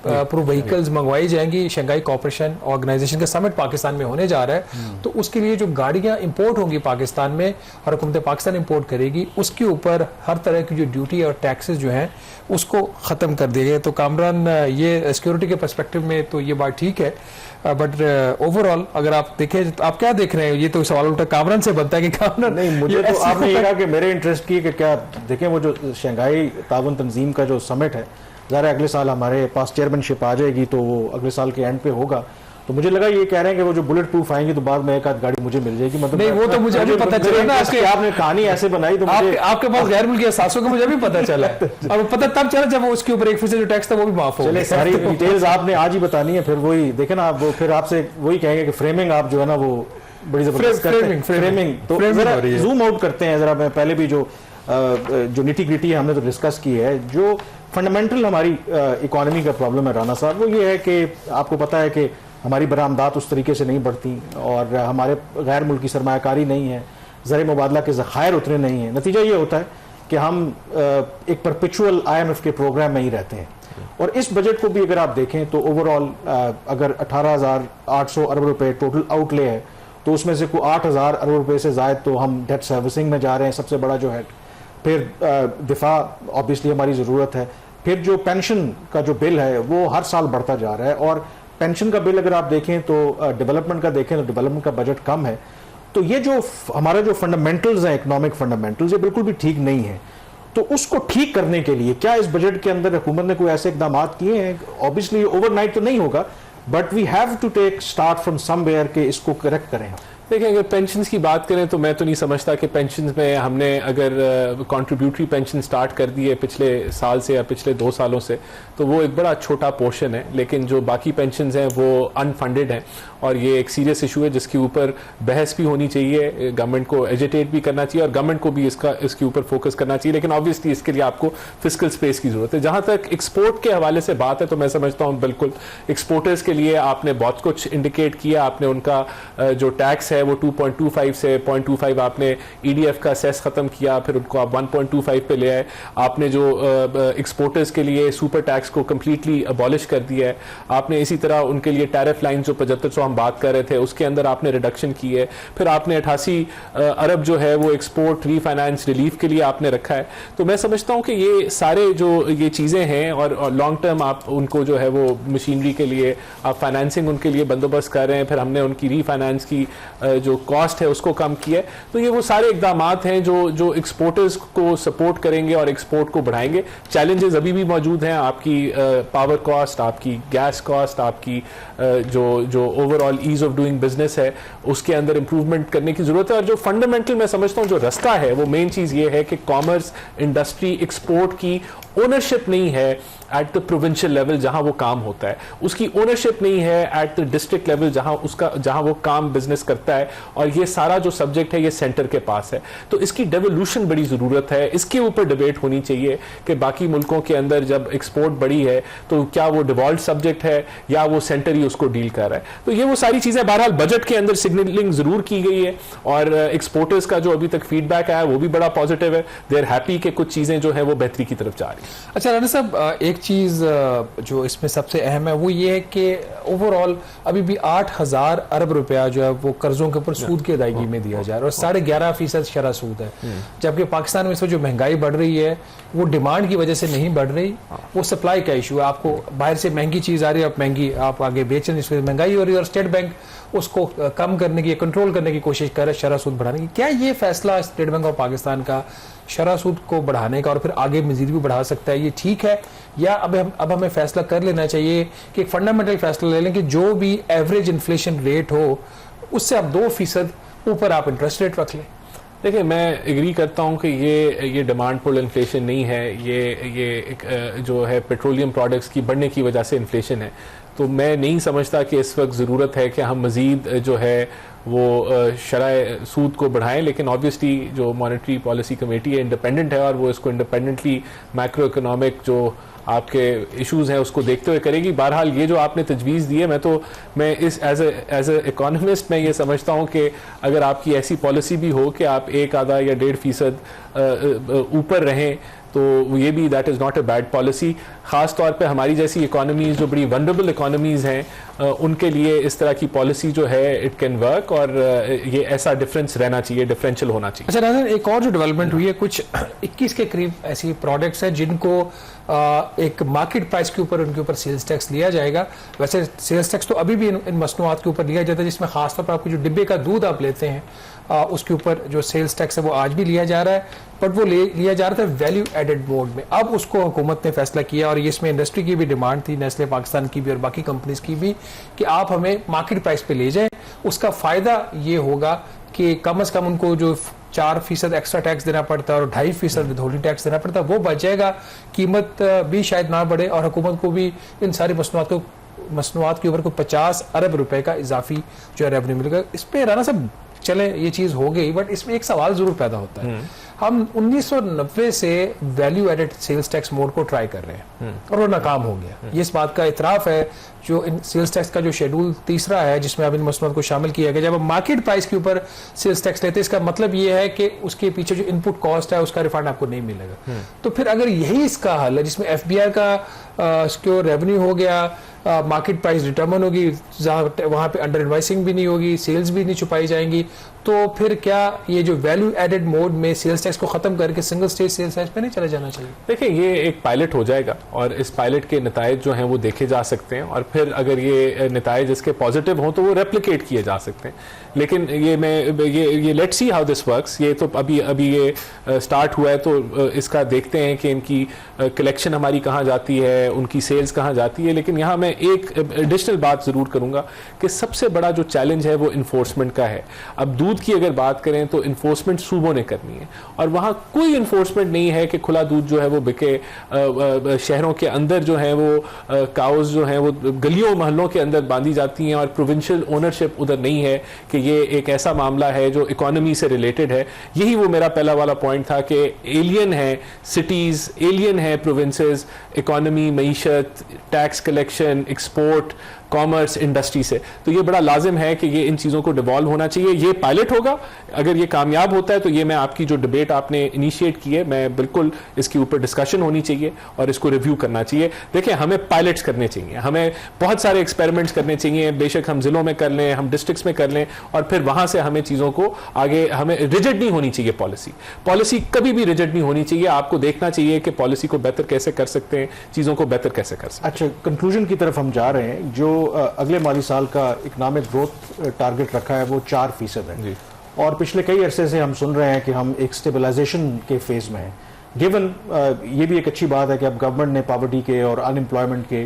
प्रूफ व्हीकल्स मंगवाई जाएंगी। शंघाई कोऑपरेशन ऑर्गेनाइजेशन का समिट पाकिस्तान में होने जा रहा है, तो उसके लिए जो गाड़ियां इंपोर्ट होंगी पाकिस्तान में और हुकूमत पाकिस्तान इंपोर्ट करेगी, उसके ऊपर हर तरह की जो ड्यूटी और टैक्सेस जो हैं उसको ख़त्म कर दिए गए। तो कामरान, ये सिक्योरिटी के पर्सपेक्टिव में तो ये बात ठीक है, बट ओवरऑल अगर आप देखें तो आप क्या देख रहे हैं? ये तो सवाल उल्टा कामरान से बनता है कि कामरान नहीं, मुझे तो आपने ये कहा कि मेरे इंटरेस्ट की कि क्या देखें, वो जो शंघाई ताउन तंजीम का जो समिट है, ज़रा अगले साल हमारे पास चेयरमैनशिप आ जाएगी, तो वो अगले साल के एंड पे होगा। तो मुझे लगा ये कह रहे हैं कि वो जो बुलेट प्रूफ आएंगी तो बाद में एक आध गाड़ी मुझे मिल जाएगी। मतलब नहीं, वो तो मुझे अभी पता चला ना, आपने कहानी ऐसे बनाई तो आपके पास गैर मुल्की असासों का मुझे अभी पता चला है। अब पता तब चला जब उसके ऊपर 1% जो टैक्स था वो भी माफ हो गया। सारी डिटेल्स आपने आज ही बतानी है, फिर वही देखे ना आप, वो फिर आपसे वही कहेंगे कि फ्रेमिंग आप जो है ना वो बड़ी जबरदस्त फ्रेमिंग। तो जरा जूम आउट करते हैं, जरा मैं पहले भी जो निटी ग्रिटी है हमने तो डिस्कस की है। जो फंडामेंटल हमारी इकोनॉमी का प्रॉब्लम है राना साहब, वो ये है कि आपको पता है कि हमारी बरामदात उस तरीके से नहीं बढ़ती और हमारे गैर मुल्की सरमायाकारी नहीं है, ज़र मुबादला के ज़खायर उतने नहीं हैं। नतीजा ये होता है कि हम एक परपेचुअल IMF के प्रोग्राम में ही रहते हैं। और इस बजट को भी अगर आप देखें तो ओवरऑल अगर 18,800 अरब रुपए टोटल आउटले है, तो उसमें से कोई 8,000 अरब रुपए से ज़ायद तो हम डेट सर्विसिंग में जा रहे हैं, सबसे बड़ा जो है। फिर दिफा ऑब्वियसली हमारी ज़रूरत है। फिर जो पेंशन का जो बिल है वो हर साल बढ़ता जा रहा है, और पेंशन का बिल अगर आप देखें तो डेवलपमेंट का देखें तो डेवलपमेंट का बजट कम है। तो ये जो हमारा जो फंडामेंटल्स हैं, इकोनॉमिक फंडामेंटल्स, ये बिल्कुल भी ठीक नहीं है। तो उसको ठीक करने के लिए क्या इस बजट के अंदर हुकूमत ने कोई ऐसे इकदाम किए हैं? ऑब्वियसली ओवरनाइट तो नहीं होगा, but we have to take start from somewhere के इसको करेक्ट करें। देखिए, अगर पेंशन्स की बात करें तो मैं तो नहीं समझता कि पेंशन्स में हमने अगर कंट्रीब्यूटरी पेंशन स्टार्ट कर दी है पिछले साल से या पिछले 2 सालों से, तो वो एक बड़ा छोटा पोर्शन है। लेकिन जो बाकी पेंशन्स हैं वो अनफंडेड हैं, और ये एक सीरियस इशू है जिसके ऊपर बहस भी होनी चाहिए, गवर्नमेंट को एजिटेट भी करना चाहिए और गवर्नमेंट को भी इसके ऊपर फोकस करना चाहिए। लेकिन ऑब्वियसली इसके लिए आपको फिस्कल स्पेस की जरूरत है। जहां तक एक्सपोर्ट के हवाले से बात है तो मैं समझता हूँ बिल्कुल एक्सपोर्टर्स के लिए आपने बहुत कुछ इंडिकेट किया। आपने उनका जो टैक्स है वो 2.25 से 0.25 आपने EDF का सेस खत्म किया, फिर उनको आप 1.25 पे ले आए। आपने जो एक्सपोर्टर्स के लिए सुपर टैक्स को कंप्लीटली अबॉलिश कर दिया है। आपने इसी तरह उनके लिए टैरिफ लाइन जो 7500 हम बात कर रहे थे उसके अंदर आपने रिडक्शन की है। फिर आपने 88 अरब जो है वो एक्सपोर्ट रीफाइनेंस रिलीफ के लिए आपने रखा है। तो मैं समझता हूँ कि ये सारे जो ये चीज़ें हैं और लॉन्ग टर्म आप उनको जो है वो मशीनरी के लिए आप फाइनेंसिंग उनके लिए बंदोबस्त कर रहे हैं। फिर हमने उनकी रीफाइनेंस की जो कॉस्ट है उसको कम किया है। तो ये वो सारे इकदाम हैं जो एक्सपोर्टर्स को सपोर्ट करेंगे और एक्सपोर्ट को बढ़ाएंगे। चैलेंजेस अभी भी मौजूद हैं, आपकी पावर कॉस्ट, आपकी गैस कॉस्ट, आपकी जो overall ease of doing business है उसके अंदर इंप्रूवमेंट करने की जरूरत है। और जो फंडामेंटल मैं समझता हूँ जो रास्ता है वो मेन चीज़ ये है कि कॉमर्स, इंडस्ट्री, एक्सपोर्ट की ओनरशिप नहीं है एट द प्रोविंशियल लेवल जहां वो काम होता है, उसकी ओनरशिप नहीं है एट द डिस्ट्रिक्ट लेवल जहां वो काम बिजनेस करता है। और ये सारा जो सब्जेक्ट है ये सेंटर के पास है। तो इसकी डेवोल्यूशन बड़ी जरूरत है। इसके ऊपर डिबेट होनी चाहिए कि बाकी मुल्कों के अंदर जब एक्सपोर्ट बढ़ी है तो क्या वो डिवॉल्व सब्जेक्ट है या वो सेंटर ही उसको डील कर रहा है। तो ये वो सारी चीजें बहरहाल बजट के अंदर सिग्नलिंग जरूर की गई है और एक्सपोर्टर्स का जो अभी तक फीडबैक आया वो भी बड़ा पॉजिटिव है। दे आर हैप्पी कि कुछ चीजें जो है वो बेहतरी की तरफ जा रही है। अच्छा राना साहब, एक चीज़ जो इसमें सबसे अहम है वो ये है कि ओवरऑल अभी भी 8,000 अरब रुपया जो है वो कर्जों के ऊपर सूद की अदायगी में दिया जा रहा है और 11.5% शरह सूद है। जबकि पाकिस्तान में इस वक्त जो महंगाई बढ़ रही है वो डिमांड की वजह से नहीं बढ़ रही, वो सप्लाई का इशू है। आपको बाहर से महंगी चीज़ आ रही है, आप महंगी आप आगे बेच रहे हैं, इसमें महंगाई हो रही है और स्टेट बैंक उसको कम करने की, कंट्रोल करने की कोशिश कर रहा है, शरह सूद बढ़ाने की। क्या ये फैसला स्टेट बैंक ऑफ पाकिस्तान का शरह सूद को बढ़ाने का और फिर आगे मजीद भी बढ़ा सकता है, ये ठीक है? या अब हमें फैसला कर लेना चाहिए कि एक फंडामेंटल फैसला ले लें कि जो भी एवरेज इन्फ्लेशन रेट हो उससे आप 2% ऊपर आप इंटरेस्ट रेट रख लें? देखिए, मैं एग्री करता हूं कि ये डिमांड पुल इन्फ्लेशन नहीं है, ये जो है पेट्रोलियम प्रोडक्ट्स की बढ़ने की वजह से इन्फ्लेशन है। तो मैं नहीं समझता कि इस वक्त ज़रूरत है कि हम मज़ीद जो है वो शरह सूद को बढ़ाएं। लेकिन ऑब्वियसली जो मॉनेटरी पॉलिसी कमेटी है इंडिपेंडेंट है और वो इसको इंडिपेंडेंटली मैक्रो इकोनॉमिक जो आपके इश्यूज़ हैं उसको देखते हुए करेगी। बहरहाल ये जो आपने तजवीज़ दी है मैं इस एज ए इकोनॉमिस्ट मैं ये समझता हूँ कि अगर आपकी ऐसी पॉलिसी भी हो कि आप 1 आधा या 1.5% ऊपर रहें तो ये भी that is not a bad policy. ख़ास तौर पे हमारी जैसी इकोनॉमीज़ जो बड़ी वनरेबल इकोनॉमीज़ हैं उनके लिए इस तरह की पॉलिसी जो है इट कैन वर्क, और ये ऐसा डिफरेंस रहना चाहिए, डिफरेंशियल होना चाहिए। अच्छा नाज़रीन, एक और जो डेवलपमेंट हुई है, कुछ 21 के करीब ऐसी प्रोडक्ट्स हैं जिनको एक मार्केट प्राइस के ऊपर उनके ऊपर सेल्स टैक्स लिया जाएगा। वैसे सेल्स टैक्स तो अभी भी इन मसनूआत के ऊपर लिया जाता है, जिसमें खासतौर पर आपको जो डिब्बे का दूध आप लेते हैं उसके ऊपर जो सेल्स टैक्स है वो आज भी लिया जा रहा है, बट वो लिया जा रहा था वैल्यू एडेड मोड में। अब उसको हुकूमत ने फैसला किया, और इसमें इंडस्ट्री की भी डिमांड थी, नेस्ले पाकिस्तान की भी और बाकी कंपनीज की भी, कि आप हमें मार्केट प्राइस पे ले जाएं। उसका फ़ायदा ये होगा कि कम से कम उनको जो 4% एक्स्ट्रा टैक्स देना पड़ता है और 2.5% विथहोल्डिंग टैक्स देना पड़ता है वो बच जाएगा, कीमत भी शायद ना बढ़े, और हुकूमत को भी इन सारी मसनूआत के ऊपर को 50 अरब रुपए का इजाफी जो है रेवेन्यू मिलेगा। इस पर राना साहब चले ये चीज हो गई, बट इसमें एक सवाल जरूर पैदा होता है। हम 1990 से value added sales tax mode को ट्राई कर रहे हैं और वो नाकाम हो गया। ये इस बात का इतराफ है। जो इन सेल्स टैक्स का जो शेड्यूल तीसरा है जिसमें अब इन मसनूआत को शामिल किया गया, जब हम मार्केट प्राइस के ऊपर सेल्स टैक्स लेते हैं, इसका मतलब ये है कि उसके पीछे जो इनपुट कॉस्ट है उसका रिफंड आपको नहीं मिलेगा। तो फिर अगर यही इसका हल है जिसमें FBI का सिक्योर रेवेन्यू हो गया, मार्केट प्राइस डिटर्मन होगी, वहां पे अंडर इनवाइसिंग भी नहीं होगी, सेल्स भी नहीं छुपाई जाएंगी, तो फिर क्या ये जो वैल्यू एडेड मोड में सेल्स टैक्स को खत्म करके सिंगल स्टेज सेल्स टैक्स पे नहीं चला जाना चाहिए? देखिए, ये एक पायलट हो जाएगा और इस पायलट के नतायज जो हैं वो देखे जा सकते हैं, और फिर अगर ये नतायज इसके पॉजिटिव हों तो वो रेप्लिकेट किए जा सकते हैं। लेकिन ये let's see how this works. ये तो अभी ये स्टार्ट हुआ है, तो इसका देखते हैं कि इनकी कलेक्शन हमारी कहाँ जाती है, उनकी सेल्स कहाँ जाती है। लेकिन यहाँ मैं एक एडिशनल बात ज़रूर करूँगा कि सबसे बड़ा जो चैलेंज है वो इन्फोर्समेंट का है। अब दूध की अगर बात करें तो इन्फोर्समेंट सूबों ने करनी है, और वहाँ कोई इन्फोर्समेंट नहीं है कि खुला दूध जो है वो बिके। शहरों के अंदर जो है वो काउज जो है वो गलियों मोहल्लों के अंदर बांधी जाती हैं, और प्रोविंशियल ओनरशिप उधर नहीं है कि ये एक ऐसा मामला है जो इकोनॉमी से रिलेटेड है। यही वो मेरा पहला वाला पॉइंट था कि एलियन है सिटीज़, एलियन है प्रोविंसेस, इकोनॉमी, मईशत, tax collection, export, commerce, industry से। तो ये बड़ा लाजिम है कि ये इन चीज़ों को डिवॉल्व होना चाहिए। ये पायलट होगा, अगर ये कामयाब होता है तो ये मैं आपकी जो डिबेट आपने इनिशिएट की है, मैं बिल्कुल इसके ऊपर डिस्कशन होनी चाहिए और इसको रिव्यू करना चाहिए। देखिए, हमें पायलट्स करने चाहिए, हमें बहुत सारे एक्सपेरिमेंट्स करने चाहिए। बेशक हम जिलों में कर लें, हम डिस्ट्रिक्ट्स में कर लें, और फिर वहां से हमें चीज़ों को आगे, हमें रिजिड नहीं होनी चाहिए पॉलिसी कभी भी रिजिड नहीं होनी चाहिए। आपको देखना चाहिए कि पॉलिसी को बेहतर कैसे कर सकते हैं, चीज़ों को बेहतर कैसे कर सकते हैं। अच्छा, कंक्लूजन की तरफ हम जा रहे हैं। जो अगले माली साल का इकोनॉमिक ग्रोथ टारगेट रखा है वो 4% है, और पिछले कई अरसे से हम सुन रहे हैं कि हम एक स्टेबलाइजेशन के फेज में हैं। गिवन ये भी एक अच्छी बात है कि अब गवर्नमेंट ने पॉवर्टी के और अनएम्प्लॉयमेंट के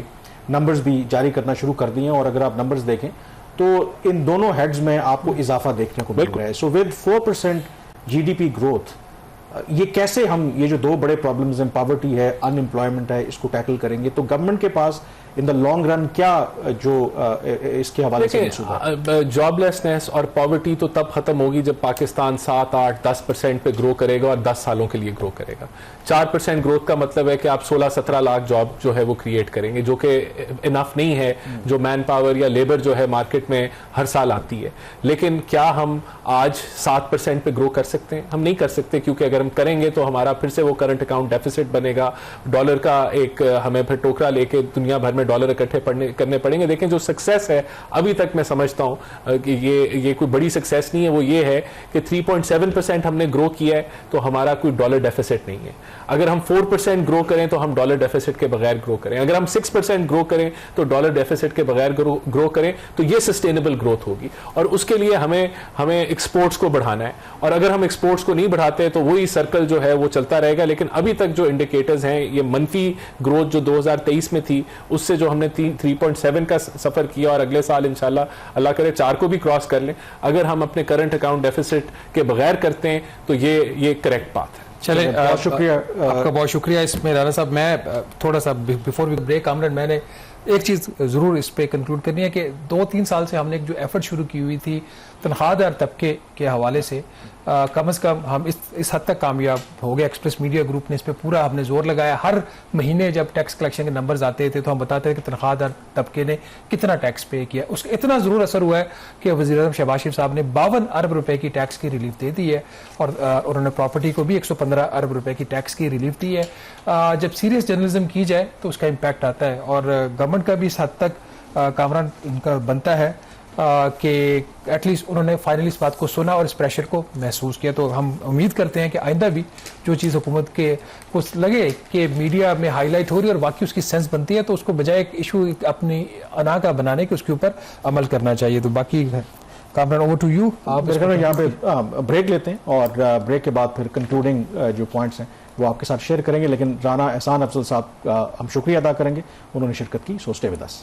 नंबर्स भी जारी करना शुरू कर दिए हैं, और अगर आप नंबर्स देखें तो इन दोनों हेड्स में आपको इजाफा देखने को मिल रहा है। सो विद 4% GDP ग्रोथ, ये कैसे हम ये जो दो बड़े प्रॉब्लम्स हैं, पॉवर्टी है, अनएम्प्लॉयमेंट है, इसको टैकल करेंगे? तो गवर्नमेंट के पास इन द लॉन्ग रन क्या जो इसके हवाले से जॉबलेसनेस और पॉवर्टी तो तब खत्म होगी जब पाकिस्तान 7, 8, 10% पे ग्रो करेगा और 10 सालों के लिए ग्रो करेगा। 4% ग्रोथ का मतलब है कि आप 16-17 लाख जॉब जो है वो क्रिएट करेंगे, जो कि इनफ नहीं है, जो मैन पावर या लेबर जो है मार्केट में हर साल आती है। लेकिन क्या हम आज 7% पे ग्रो कर सकते हैं? हम नहीं कर सकते, क्योंकि अगर हम करेंगे तो हमारा फिर से वो करंट अकाउंट डेफिसिट बनेगा, डॉलर का एक हमें फिर टोकरा लेके दुनिया भर में डॉलर इकट्ठे करने पड़ेंगे। देखें, जो सक्सेस है अभी तक मैं समझता हूं कि ये कोई बड़ी सक्सेस नहीं है। वो ये है कि 3.7% हमने ग्रो किया है तो हमारा कोई डॉलर डेफिसिट नहीं है। अगर हम 4% ग्रो करें तो हम डॉलर डेफिसिट के बगैर ग्रो करें। अगर हम 6% ग्रो करें तो डॉलर डेफिसिट के बगैर ग्रो करें, तो ये सस्टेनेबल ग्रोथ होगी। और उसके लिए हमें एक्सपोर्ट्स को बढ़ाना है, और अगर हम एक्सपोर्ट्स को नहीं बढ़ाते तो वही सर्कल जो है वो चलता रहेगा। लेकिन अभी तक जो इंडिकेटर्स हैं, ये मनफी ग्रोथ जो 2023 में थी, उससे जो हमने 3.7 का सफर किया, और अगले साल इंशाल्लाह अल्लाह करे 4 को भी क्रॉस कर लें, अगर हम अपने करंट अकाउंट डेफिसिट के बगैर करते हैं तो ये करेक्ट बात है। चले, बहुत शुक्रिया, आपका बहुत शुक्रिया। इसमें राना साहब, मैं थोड़ा सा बिफोर वी ब्रेक, आमरन, मैंने एक चीज़ ज़रूर इस पे कंक्लूड करनी है कि 2-3 साल से हमने एक जो एफर्ट शुरू की हुई थी तनख्वाहदार तबके के हवाले से, कम से कम हम इस हद तक कामयाब हो गए। एक्सप्रेस मीडिया ग्रुप ने इस पे पूरा हमने जोर लगाया। हर महीने जब टैक्स कलेक्शन के नंबर्स आते थे तो हम बताते थे कि तनख्वाहदार तबके ने कितना टैक्स पे किया। उसका इतना ज़रूर असर हुआ है कि वज़ीर-ए-आज़म शहबाज शरीफ साहब ने 52 अरब रुपए की टैक्स की रिलीफ दे दी है और उन्होंने प्रॉपर्टी को भी 115 अरब रुपए की टैक्स की रिलीफ दी है। जब सीरियस जर्नलिज्म की जाए तो उसका इम्पैक्ट आता है और गवर्नमेंट का भी इस हद तक कामरान इनका बनता है कि एटलीस्ट उन्होंने फाइनली इस बात को सुना और इस प्रेशर को महसूस किया। तो हम उम्मीद करते हैं कि आइंदा भी जो चीज़ हुकूमत के को लगे कि मीडिया में हाईलाइट हो रही है और वाकई उसकी सेंस बनती है तो उसको बजाय एक इशू अपनी अना का बनाने के उसके ऊपर अमल करना चाहिए। तो बाकी कामरान ओवर टू यू। आप मेरे ख्याल में यहाँ पे ब्रेक लेते हैं और ब्रेक के बाद फिर कंक्लूडिंग जो पॉइंट्स हैं वो आपके साथ शेयर करेंगे। लेकिन राना एहसान अफजल साहब हम शुक्रिया अदा करेंगे, उन्होंने शिरकत की। सो स्टे विद अस।